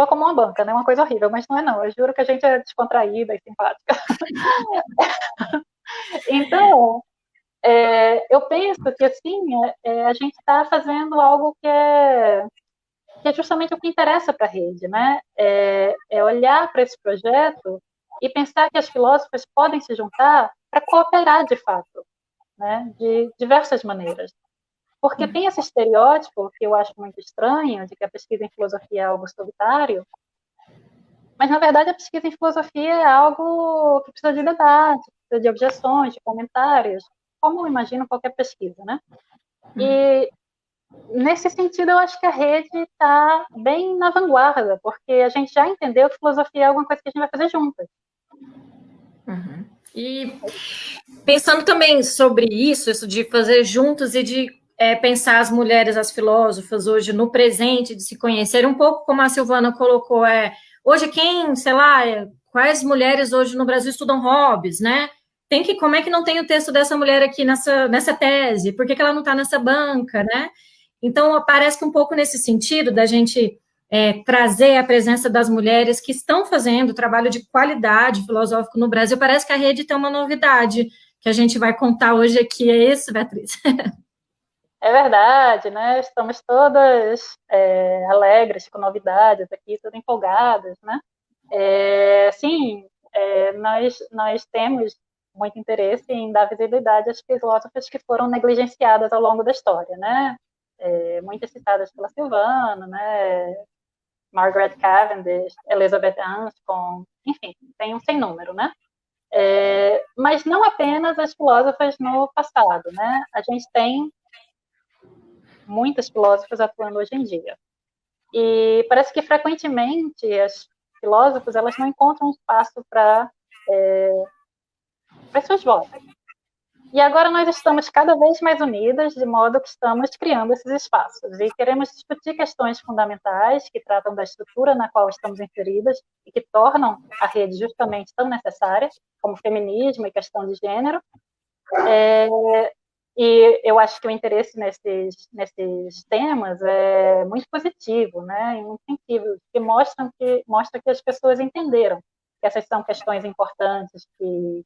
como uma banca, né? Uma coisa horrível, mas não é não. Eu juro que a gente é descontraída e simpática. Então, eu penso que, assim, a gente está fazendo algo que é justamente o que interessa para a rede, né? É olhar para esse projeto e pensar que as filósofas podem se juntar para cooperar de fato, né? De diversas maneiras. Porque tem esse estereótipo, que eu acho muito estranho, de que a pesquisa em filosofia é algo solitário, mas, na verdade, a pesquisa em filosofia é algo que precisa de debate, precisa de objeções, de comentários, como eu imagino qualquer pesquisa, né? E, nesse sentido, eu acho que a rede está bem na vanguarda, porque a gente já entendeu que filosofia é alguma coisa que a gente vai fazer juntas. E pensando também sobre isso de fazer juntos e de pensar as mulheres, as filósofas, hoje no presente, de se conhecer, um pouco como a Silvana colocou, hoje quem, sei lá, quais mulheres hoje no Brasil estudam Hobbes, né? Como é que não tem o texto dessa mulher aqui nessa tese? Por que ela não está nessa banca, né? Então, parece que um pouco nesse sentido da gente trazer a presença das mulheres que estão fazendo trabalho de qualidade filosófico no Brasil, parece que a rede tem uma novidade que a gente vai contar hoje aqui. É isso, Beatriz? É verdade, né? Estamos todas alegres com novidades aqui, todas empolgadas, né? Sim, nós temos muito interesse em dar visibilidade às filósofas que foram negligenciadas ao longo da história, né? Muitas citadas pela Silvana, né? Margaret Cavendish, Elizabeth Anscombe, enfim, tem um sem número, né? Mas não apenas as filósofas no passado, né? A gente tem muitas filósofas atuando hoje em dia. E parece que, frequentemente, as filósofas elas não encontram espaço para suas vozes. E agora nós estamos cada vez mais unidas, de modo que estamos criando esses espaços. E queremos discutir questões fundamentais que tratam da estrutura na qual estamos inseridas e que tornam a rede justamente tão necessária, como feminismo e questão de gênero. E eu acho que o interesse nesses temas é muito positivo, né? E muito incentivo, que mostra que as pessoas entenderam que essas são questões importantes, que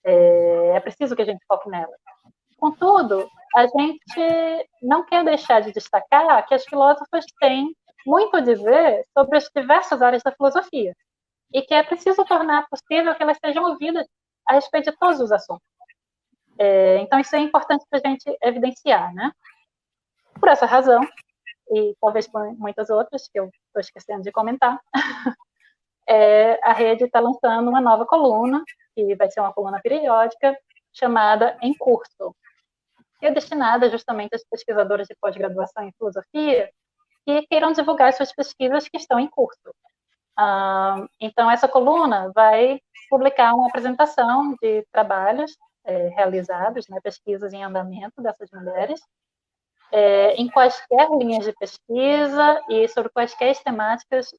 é preciso que a gente foque nelas. Contudo, a gente não quer deixar de destacar que as filósofas têm muito a dizer sobre as diversas áreas da filosofia e que é preciso tornar possível que elas sejam ouvidas a respeito de todos os assuntos. Então, isso é importante para a gente evidenciar, né? Por essa razão, e talvez por muitas outras, que eu estou esquecendo de comentar, a rede está lançando uma nova coluna, que vai ser uma coluna periódica, chamada Em Curso, que é destinada justamente às pesquisadoras de pós-graduação em filosofia que queiram divulgar suas pesquisas que estão em curso. Então, essa coluna vai publicar uma apresentação de trabalhos realizados, né, pesquisas em andamento dessas mulheres, em quaisquer linhas de pesquisa e sobre quaisquer temáticas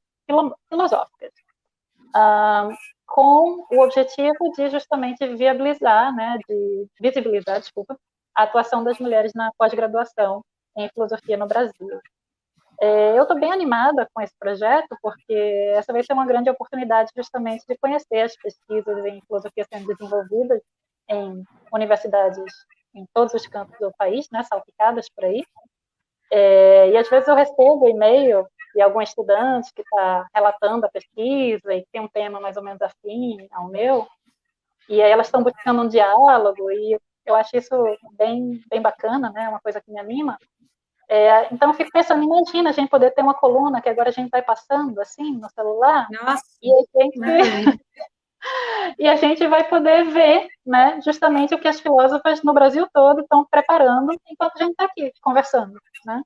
filosóficas, com o objetivo de justamente visibilizar a atuação das mulheres na pós-graduação em filosofia no Brasil. Eu estou bem animada com esse projeto, porque essa vai ser uma grande oportunidade justamente de conhecer as pesquisas em filosofia sendo desenvolvidas em universidades em todos os cantos do país, né, salpicadas por aí. E às vezes eu recebo e-mail de algum estudante que está relatando a pesquisa e tem um tema mais ou menos afim ao meu, e aí elas estão buscando um diálogo, e eu acho isso bem, bem bacana, né, uma coisa que me anima. Então eu fico pensando, imagina a gente poder ter uma coluna que agora a gente vai passando assim no celular. Nossa, e a gente E a gente vai poder ver, né, justamente o que as filósofas no Brasil todo estão preparando enquanto a gente está aqui conversando, né?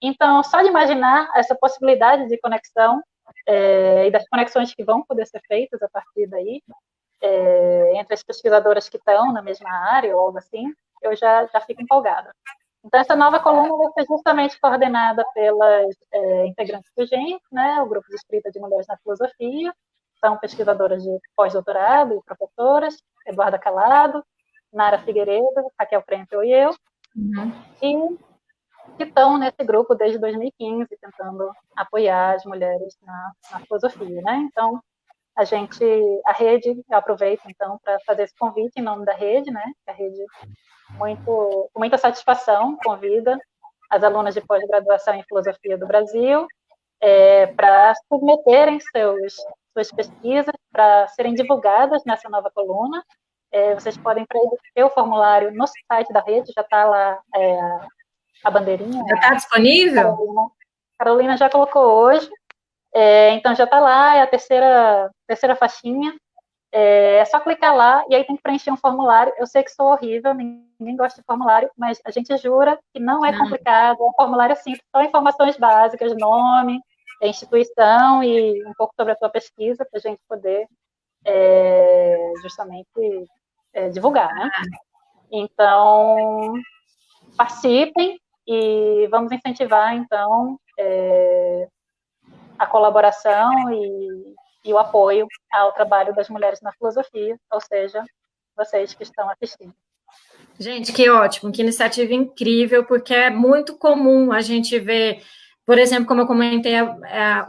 Então, só de imaginar essa possibilidade de conexão e das conexões que vão poder ser feitas a partir daí, entre as pesquisadoras que estão na mesma área ou algo assim, eu já fico empolgada. Então, essa nova coluna vai ser justamente coordenada pelas integrantes do GEM, né, o Grupo de Escrita de Mulheres na Filosofia, são pesquisadoras de pós-doutorado e professoras, Eduarda Calado, Nara Figueiredo, Raquel Prempel e eu, e que estão nesse grupo desde 2015, tentando apoiar as mulheres na filosofia, né? Então, a rede, eu aproveito, então, para fazer esse convite em nome da rede, né? A rede, com muita satisfação, convida as alunas de pós-graduação em filosofia do Brasil para submeterem suas pesquisas, para serem divulgadas nessa nova coluna. Vocês podem preencher o formulário no site da rede, já está lá a bandeirinha. Já está disponível? Carolina já colocou hoje, então já está lá, é a terceira faixinha. É só clicar lá e aí tem que preencher um formulário. Eu sei que sou horrível, ninguém gosta de formulário, mas a gente jura que não é complicado, é um formulário simples, só informações básicas, nome, instituição e um pouco sobre a sua pesquisa, para a gente poder justamente divulgar, né? Então, participem e vamos incentivar, então, a colaboração e o apoio ao trabalho das mulheres na filosofia, ou seja, vocês que estão assistindo. Gente, que ótimo, que iniciativa incrível, porque é muito comum a gente ver, por exemplo, como eu comentei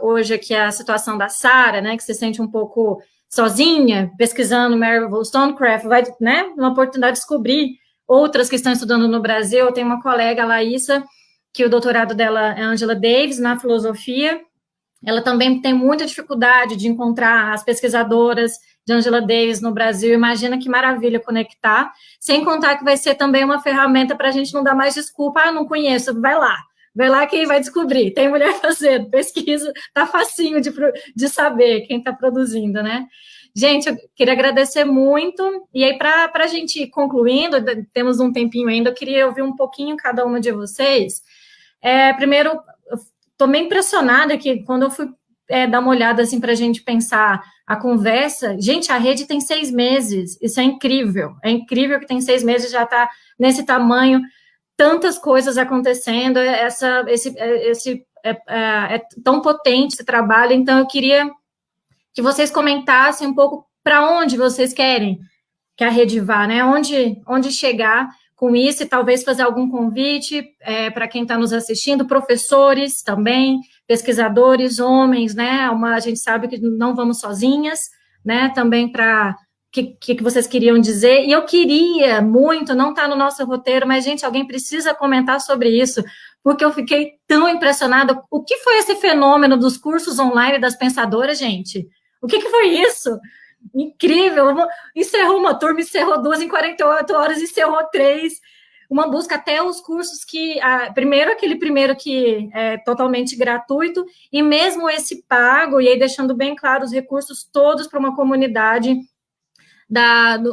hoje aqui, a situação da Sara, né, que se sente um pouco sozinha, pesquisando Mary Wollstonecraft, vai, né, uma oportunidade de descobrir outras que estão estudando no Brasil. Eu tenho uma colega, a Laísa, que o doutorado dela é Angela Davis, na filosofia. Ela também tem muita dificuldade de encontrar as pesquisadoras de Angela Davis no Brasil. Imagina que maravilha conectar, sem contar que vai ser também uma ferramenta para a gente não dar mais desculpa, não conheço, vai lá que vai descobrir, tem mulher fazendo, pesquisa, tá facinho de saber quem está produzindo, né? Gente, eu queria agradecer muito, e aí para a gente ir concluindo, temos um tempinho ainda, eu queria ouvir um pouquinho cada uma de vocês. Primeiro, estou meio impressionada que quando eu fui dar uma olhada assim para a gente pensar a conversa, gente, a rede tem 6 meses, isso é incrível que tem 6 meses, já está nesse tamanho, tantas coisas acontecendo, é tão potente esse trabalho, então eu queria que vocês comentassem um pouco para onde vocês querem que a rede vá, né? Onde chegar com isso e talvez fazer algum convite para quem está nos assistindo, professores também, pesquisadores, homens, né? A gente sabe que não vamos sozinhas, né? Também para que vocês queriam dizer. E eu queria muito, não está no nosso roteiro, mas, gente, alguém precisa comentar sobre isso, porque eu fiquei tão impressionada. O que foi esse fenômeno dos cursos online das pensadoras, gente? O que foi isso? Incrível, encerrou uma turma, encerrou 2 em 48 horas, encerrou 3, uma busca até os cursos que, aquele primeiro que é totalmente gratuito, e mesmo esse pago, e aí deixando bem claro os recursos todos para uma comunidade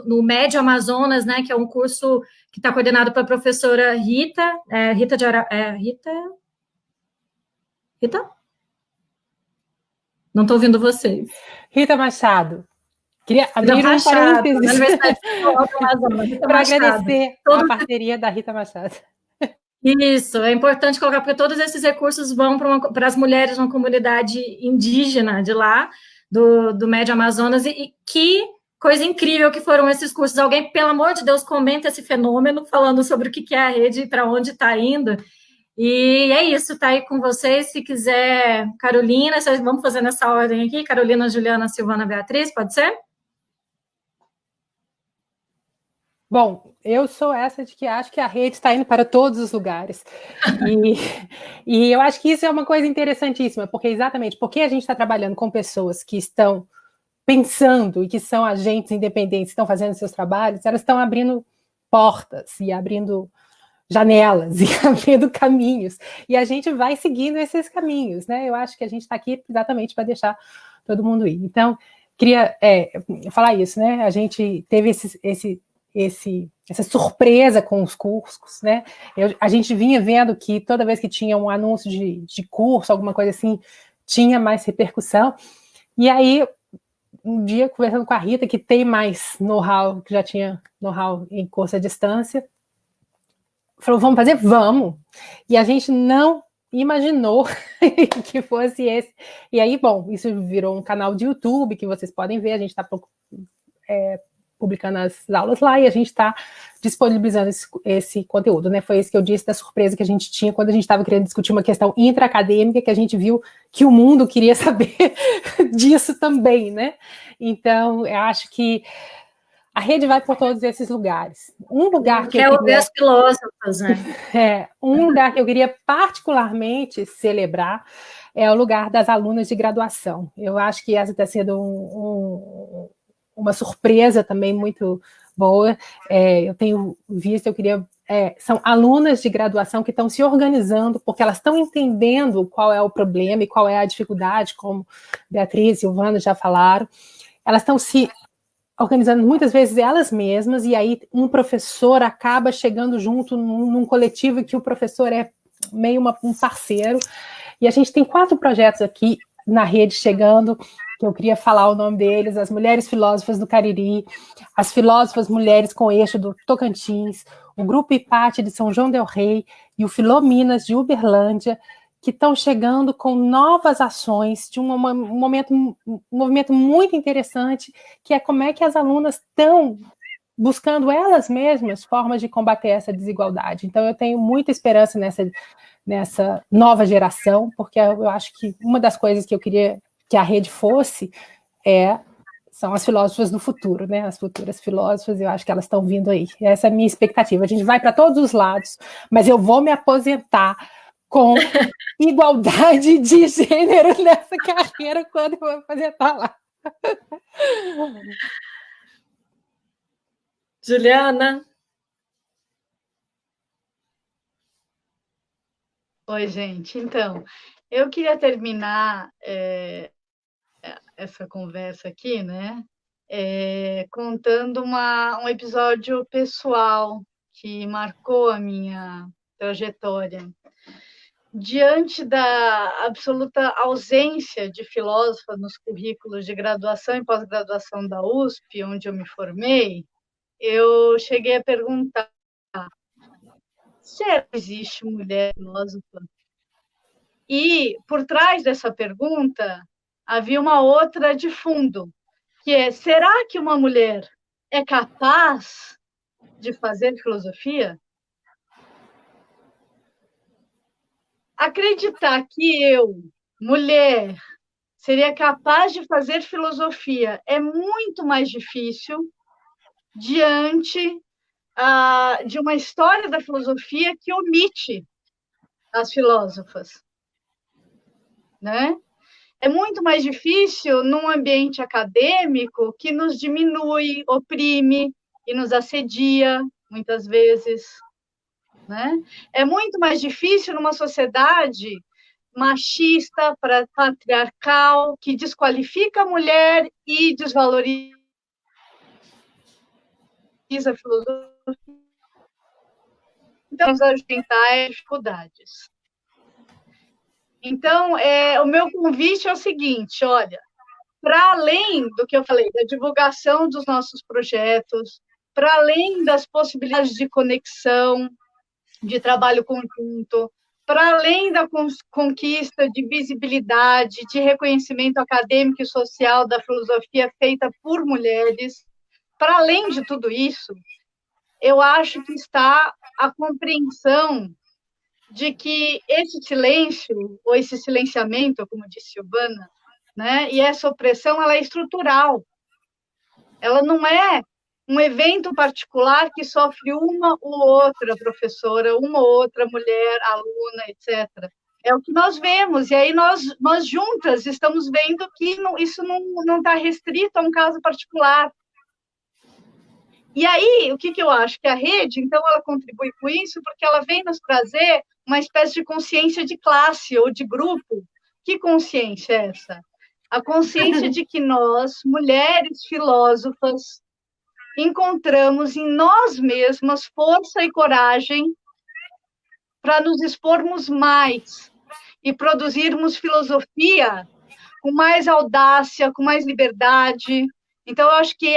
no Médio Amazonas, né, que é um curso que está coordenado pela professora Rita? Não estou ouvindo vocês. Rita Machado. Queria abrir um parênteses para agradecer a parceria da Rita Machado. Isso, é importante colocar, porque todos esses recursos vão para as mulheres de uma comunidade indígena de lá, do Médio Amazonas, e que coisa incrível que foram esses cursos. Alguém, pelo amor de Deus, comenta esse fenômeno, falando sobre o que é a rede e para onde está indo. E é isso, tá aí com vocês. Se quiser, Carolina, vamos fazer nessa ordem aqui, Carolina, Juliana, Silvana, Beatriz, pode ser? Bom, eu sou essa de que acho que a rede está indo para todos os lugares. E eu acho que isso é uma coisa interessantíssima, porque exatamente porque a gente está trabalhando com pessoas que estão pensando e que são agentes independentes, estão fazendo seus trabalhos, elas estão abrindo portas e abrindo janelas e abrindo caminhos, e a gente vai seguindo esses caminhos, né? Eu acho que a gente está aqui exatamente para deixar todo mundo ir. Então, queria falar isso, né? A gente teve essa surpresa com os cursos, né? A gente vinha vendo que toda vez que tinha um anúncio de curso, alguma coisa assim, tinha mais repercussão. E aí, um dia, conversando com a Rita, que tem mais know-how, que já tinha know-how em curso à distância, falou, vamos fazer? Vamos! E a gente não imaginou que fosse esse. E aí, bom, isso virou um canal de YouTube, que vocês podem ver, a gente está publicando as aulas lá e a gente está disponibilizando esse conteúdo, né? Foi isso que eu disse da surpresa que a gente tinha quando a gente estava querendo discutir uma questão intra-acadêmica, que a gente viu que o mundo queria saber disso também, né? Então, eu acho que a rede vai por todos esses lugares. Um lugar que eu queria... os filósofos, né? Um lugar que eu queria particularmente celebrar é o lugar das alunas de graduação. Eu acho que essa está sendo uma surpresa também muito boa. Eu tenho visto, são alunas de graduação que estão se organizando porque elas estão entendendo qual é o problema e qual é a dificuldade, como Beatriz e Silvana já falaram. Elas estão se organizando muitas vezes elas mesmas, e aí um professor acaba chegando junto num coletivo que o professor é meio um parceiro. E a gente tem 4 projetos aqui na rede chegando, que eu queria falar o nome deles: as Mulheres Filósofas do Cariri, as Filósofas Mulheres com Eixo do Tocantins, o Grupo Ipate de São João del Rei e o Filó Minas de Uberlândia, que estão chegando com novas ações de um movimento muito interessante, que é como é que as alunas estão buscando elas mesmas formas de combater essa desigualdade. Então, eu tenho muita esperança nessa nova geração, porque eu acho que uma das coisas que eu queria que a rede fosse são as filósofas do futuro, né? As futuras filósofas, eu acho que elas estão vindo aí. Essa é a minha expectativa. A gente vai para todos os lados, mas eu vou me aposentar com igualdade de gênero nessa carreira quando eu vou aposentar lá. Juliana? Oi, gente. Então, eu queria terminar essa conversa aqui, né, contando um episódio pessoal que marcou a minha trajetória. Diante da absoluta ausência de filósofa nos currículos de graduação e pós-graduação da USP, onde eu me formei, eu cheguei a perguntar: será que existe mulher filósofa? E, por trás dessa pergunta, havia uma outra de fundo, que é: será que uma mulher é capaz de fazer filosofia? Acreditar que eu, mulher, seria capaz de fazer filosofia é muito mais difícil diante de uma história da filosofia que omite as filósofas, né? É muito mais difícil num ambiente acadêmico que nos diminui, oprime e nos assedia, muitas vezes, né? É muito mais difícil numa sociedade machista, patriarcal, que desqualifica a mulher e desvaloriza a filosofia. Então, vamos agitar as dificuldades. Então, o meu convite é o seguinte: olha, para além do que eu falei, da divulgação dos nossos projetos, para além das possibilidades de conexão, de trabalho conjunto, para além da conquista de visibilidade, de reconhecimento acadêmico e social da filosofia feita por mulheres, para além de tudo isso, eu acho que está a compreensão de que esse silêncio, ou esse silenciamento, como disse Silvana, né, e essa opressão, ela é estrutural. Ela não é um evento particular que sofre uma ou outra professora, uma ou outra mulher, aluna, etc. É o que nós vemos, e aí nós juntas estamos vendo que isso não está restrito a um caso particular. E aí, o que eu acho? Que a rede, então, ela contribui com isso, porque ela vem nos trazer uma espécie de consciência de classe ou de grupo. Que consciência é essa? a consciência de que nós, mulheres filósofas, encontramos em nós mesmas força e coragem para nos expormos mais e produzirmos filosofia com mais audácia, com mais liberdade. Então, eu acho que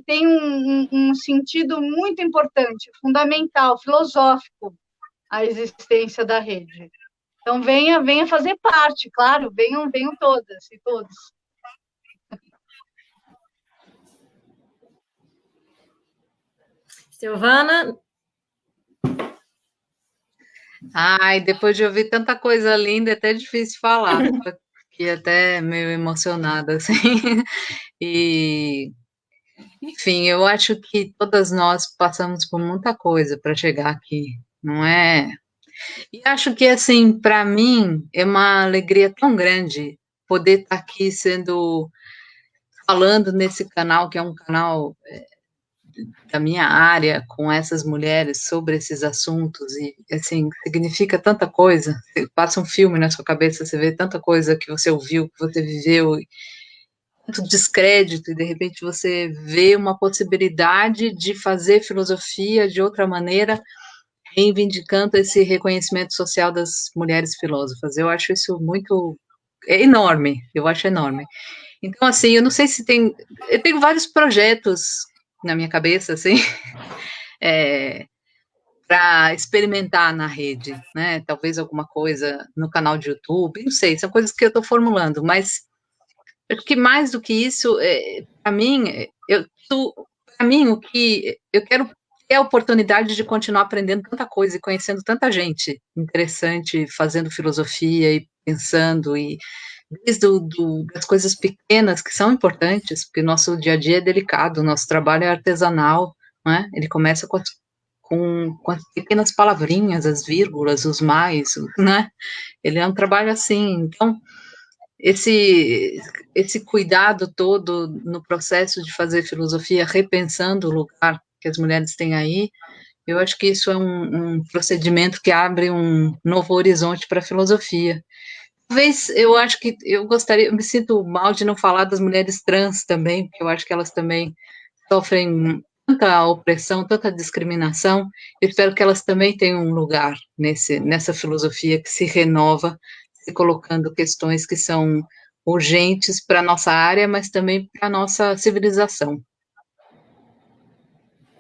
tem um sentido muito importante, fundamental, filosófico, a existência da rede. Então, venha fazer parte, claro, venham todas e todos. Silvana? Ai, depois de ouvir tanta coisa linda, é até difícil falar, fiquei até meio emocionada, assim. E, enfim, eu acho que todas nós passamos por muita coisa para chegar aqui, não é? E acho que, assim, para mim, é uma alegria tão grande poder estar aqui falando nesse canal, que é um canal da minha área, com essas mulheres, sobre esses assuntos, e, assim, significa tanta coisa. Você passa um filme na sua cabeça, você vê tanta coisa que você ouviu, que você viveu, tanto descrédito, e de repente você vê uma possibilidade de fazer filosofia de outra maneira, reivindicando esse reconhecimento social das mulheres filósofas. Eu acho isso é enorme, eu acho enorme. Então, assim, eu não sei se eu tenho vários projetos na minha cabeça, assim, para experimentar na rede, né? Talvez alguma coisa no canal de YouTube, não sei, são coisas que eu estou formulando, mas acho que mais do que isso, para mim, o que eu quero ter a oportunidade de continuar aprendendo tanta coisa e conhecendo tanta gente interessante, fazendo filosofia e pensando, e desde das coisas pequenas que são importantes, porque nosso dia a dia é delicado, nosso trabalho é artesanal, né? Ele começa com as pequenas palavrinhas, as vírgulas, os mais, né? Ele é um trabalho assim, então esse cuidado todo no processo de fazer filosofia, repensando o lugar que as mulheres têm aí, eu acho que isso é um procedimento que abre um novo horizonte para a filosofia. Talvez, eu acho que eu me sinto mal de não falar das mulheres trans também, porque eu acho que elas também sofrem tanta opressão, tanta discriminação. Eu espero que elas também tenham um lugar nessa filosofia que se renova, se colocando questões que são urgentes para a nossa área, mas também para a nossa civilização.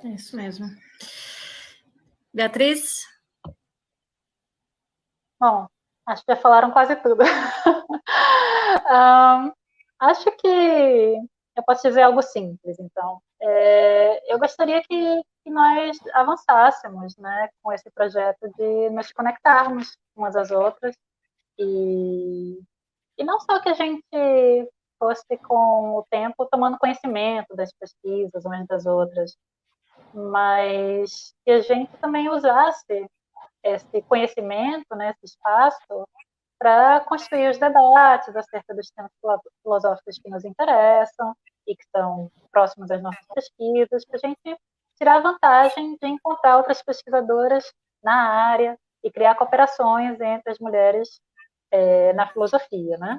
É isso mesmo. Beatriz? Bom, acho que já falaram quase tudo. Acho que eu posso dizer algo simples, então. Eu gostaria que nós avançássemos, né, com esse projeto de nos conectarmos umas às outras e não só que a gente fosse com o tempo tomando conhecimento das pesquisas umas das outras, mas que a gente também usasse esse conhecimento, né, esse espaço, para construir os debates acerca dos temas filosóficos que nos interessam e que estão próximos às nossas pesquisas, para a gente tirar vantagem de encontrar outras pesquisadoras na área e criar cooperações entre as mulheres na filosofia, né?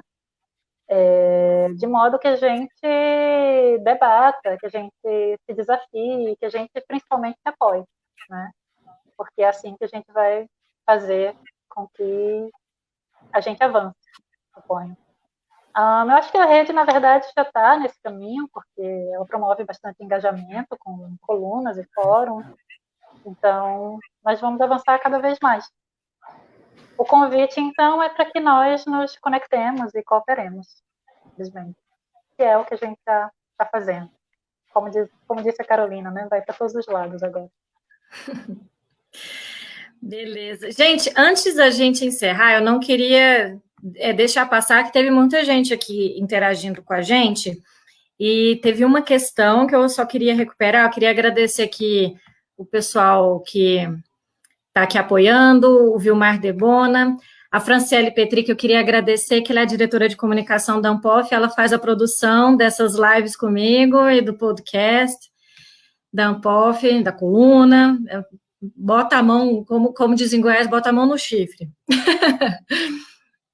De modo que a gente debata, que a gente se desafie, que a gente principalmente se apoie, né? Porque é assim que a gente vai fazer com que a gente avance, suponho. Eu acho que a rede, na verdade, já está nesse caminho, porque ela promove bastante engajamento com colunas e fóruns, então nós vamos avançar cada vez mais. O convite, então, é para que nós nos conectemos e cooperemos, simplesmente, que é o que a gente está fazendo. Como disse a Carolina, né? Vai para todos os lados agora. Beleza. Gente, antes da gente encerrar, eu não queria deixar passar que teve muita gente aqui interagindo com a gente, e teve uma questão que eu só queria recuperar. Eu queria agradecer aqui o pessoal que está aqui apoiando, o Vilmar Debona, a Franciele Petri, que eu queria agradecer, que ela é a diretora de comunicação da Ampof, ela faz a produção dessas lives comigo e do podcast da Ampof, da coluna. Bota a mão, como dizem em Goiás, bota a mão no chifre.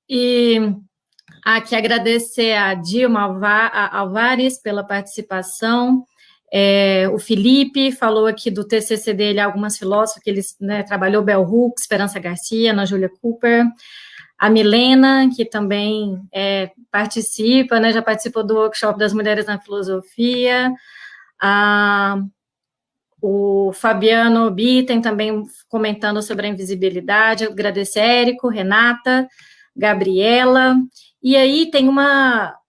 E Aqui agradecer a Dilma Alvares pela participação. O Felipe falou aqui do TCC dele, algumas filósofas que ele, né, trabalhou, Bell Hooks, Esperança Garcia, Ana Júlia Cooper. A Milena, que também participa, né, já participou do workshop das mulheres na filosofia. O Fabiano Bitten também comentando sobre a invisibilidade. Agradecer a Érico, Renata, Gabriela. E aí tem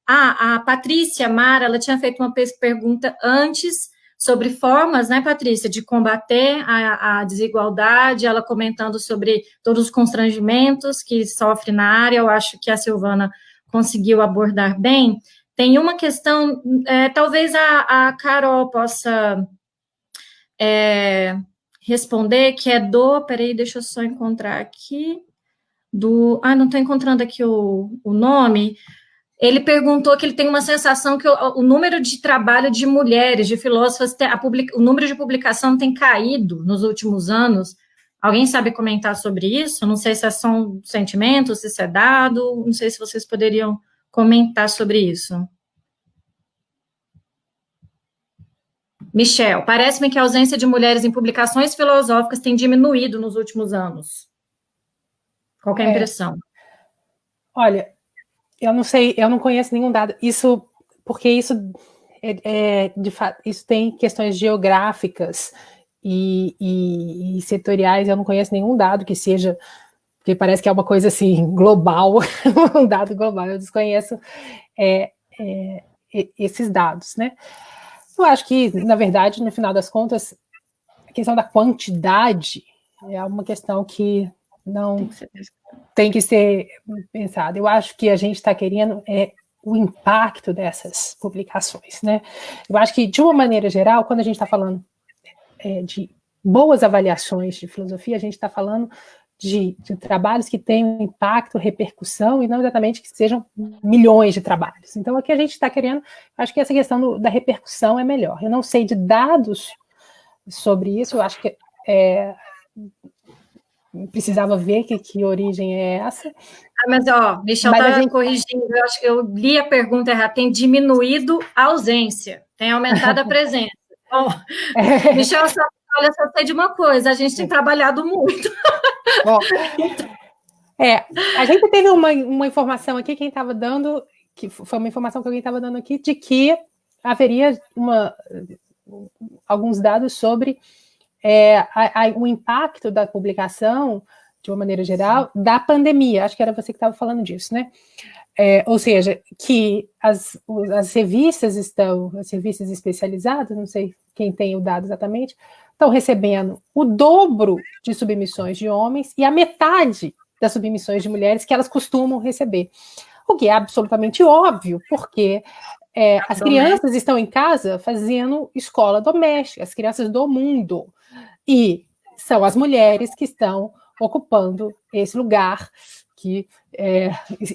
a Patrícia Mara, ela tinha feito uma pergunta antes sobre formas, né, Patrícia, de combater a desigualdade, ela comentando sobre todos os constrangimentos que sofre na área. Eu acho que a Silvana conseguiu abordar bem. Tem uma questão, talvez a Carol possa responder, que é peraí, deixa eu só encontrar aqui, não estou encontrando aqui o nome. Ele perguntou que ele tem uma sensação que o número de trabalho de mulheres, de filósofas, o número de publicação tem caído nos últimos anos. Alguém sabe comentar sobre isso? Não sei se são sentimentos, se isso é dado, não sei se vocês poderiam comentar sobre isso. Michel, parece-me que a ausência de mulheres em publicações filosóficas tem diminuído nos últimos anos. Qual que é a impressão? Olha, eu não sei, eu não conheço nenhum dado. Porque isso de fato, isso tem questões geográficas e setoriais. Eu não conheço nenhum dado que seja, porque parece que é uma coisa assim global, um dado global. Eu desconheço esses dados, né? Eu acho que, na verdade, no final das contas, a questão da quantidade é uma questão que não tem que ser pensada. Eu acho que a gente está querendo o impacto dessas publicações, né? Eu acho que, de uma maneira geral, quando a gente está falando de boas avaliações de filosofia, a gente está falando de trabalhos que tenham impacto, repercussão, e não exatamente que sejam milhões de trabalhos. Então, o que a gente está querendo, acho que essa questão da repercussão é melhor. Eu não sei de dados sobre isso, eu acho que precisava ver que origem é essa. Mas, Michel está corrigindo, eu li a pergunta errada, tem diminuído a ausência, tem aumentado a presença. Michel, olha, só sei de uma coisa, a gente tem trabalhado muito. A gente teve uma informação aqui, quem estava dando, que foi uma informação que alguém estava dando aqui, de que haveria alguns dados sobre o impacto da publicação, de uma maneira geral, da pandemia. Acho que era você que estava falando disso, né? Ou seja, que as revistas as revistas especializadas, não sei quem tem o dado exatamente, estão recebendo o dobro de submissões de homens e a metade das submissões de mulheres que elas costumam receber. O que é absolutamente óbvio, porque as crianças estão em casa fazendo escola doméstica, as crianças do mundo, e são as mulheres que estão ocupando esse lugar que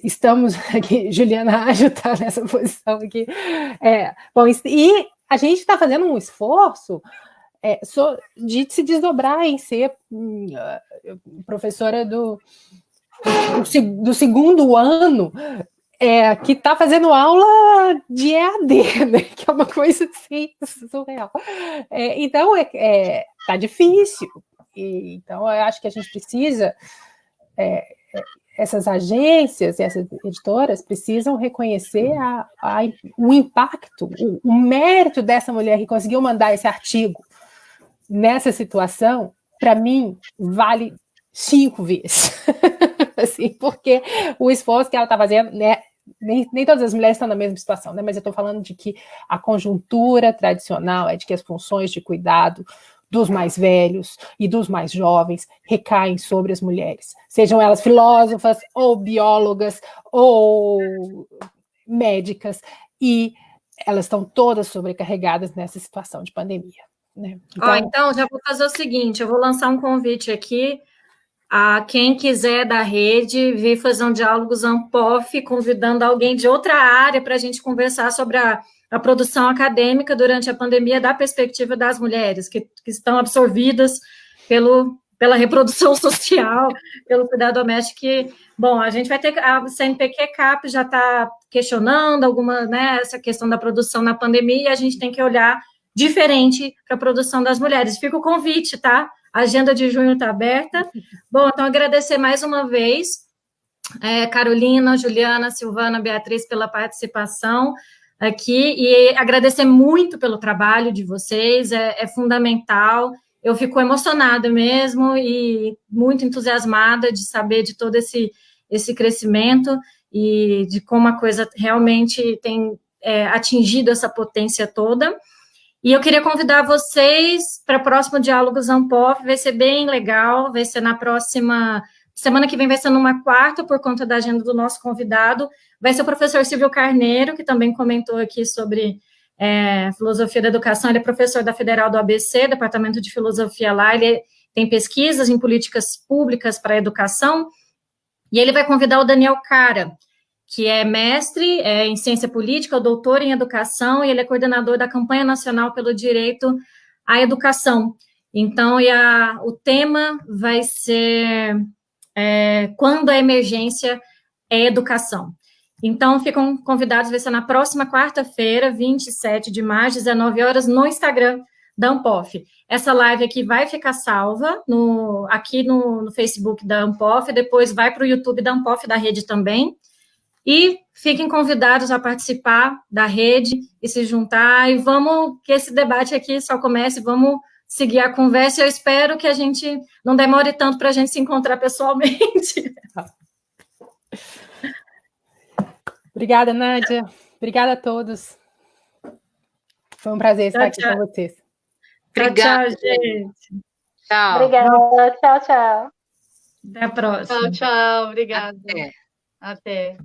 estamos aqui, Juliana Ágil está nessa posição aqui. Bom, e a gente está fazendo um esforço de se desdobrar em ser professora do segundo ano, que está fazendo aula de EAD, né? Que é uma coisa assim surreal. Então, está difícil. Então, eu acho que a gente precisa, essas agências, essas editoras precisam reconhecer o impacto, o mérito dessa mulher que conseguiu mandar esse artigo nessa situação. Para mim, vale 5 vezes. Assim, porque o esforço que ela está fazendo, né, nem todas as mulheres estão na mesma situação, né, mas eu estou falando de que a conjuntura tradicional é de que as funções de cuidado dos mais velhos e dos mais jovens recaem sobre as mulheres, sejam elas filósofas, ou biólogas, ou médicas, e elas estão todas sobrecarregadas nessa situação de pandemia, né? Então, já vou fazer o seguinte, eu vou lançar um convite aqui a quem quiser da rede vir fazer um Diálogos Ampof, convidando alguém de outra área para a gente conversar sobre a produção acadêmica durante a pandemia da perspectiva das mulheres, que estão absorvidas pela reprodução social, pelo cuidado doméstico, que, bom, a gente vai ter, a CNPq-CAP já está questionando alguma, né, essa questão da produção na pandemia, e a gente tem que olhar diferente para a produção das mulheres. Fica o convite, tá? A agenda de junho está aberta. Bom, então agradecer mais uma vez, Carolina, Juliana, Silvana, Beatriz, pela participação aqui, e agradecer muito pelo trabalho de vocês, é fundamental. Eu fico emocionada mesmo e muito entusiasmada de saber de todo esse crescimento e de como a coisa realmente tem atingido essa potência toda. E eu queria convidar vocês para o próximo Diálogos Unpof, vai ser bem legal, vai ser na próxima... Semana que vem vai ser numa quarta, por conta da agenda do nosso convidado, vai ser o professor Silvio Carneiro, que também comentou aqui sobre filosofia da educação, ele é professor da Federal do ABC, Departamento de Filosofia lá, ele tem pesquisas em políticas públicas para a educação, e ele vai convidar o Daniel Cara, que é mestre em ciência política, doutor em educação, e ele é coordenador da campanha nacional pelo direito à educação. Então, o tema vai ser quando a emergência é educação. Então, ficam convidados, vai ser na próxima quarta-feira, 27 de março, 19 horas, no Instagram da Unpof. Essa live aqui vai ficar salva aqui no Facebook da Unpof, depois vai para o YouTube da Unpof, da rede também, e fiquem convidados a participar da rede e se juntar, e vamos, que esse debate aqui só comece, vamos seguir a conversa, eu espero que a gente não demore tanto para a gente se encontrar pessoalmente. Obrigada, Nádia. Obrigada a todos. Foi um prazer estar aqui com vocês. Obrigada, tchau, gente. Tchau. Obrigada. Tchau, tchau. Até a próxima. Tchau, tchau. Obrigada. Até.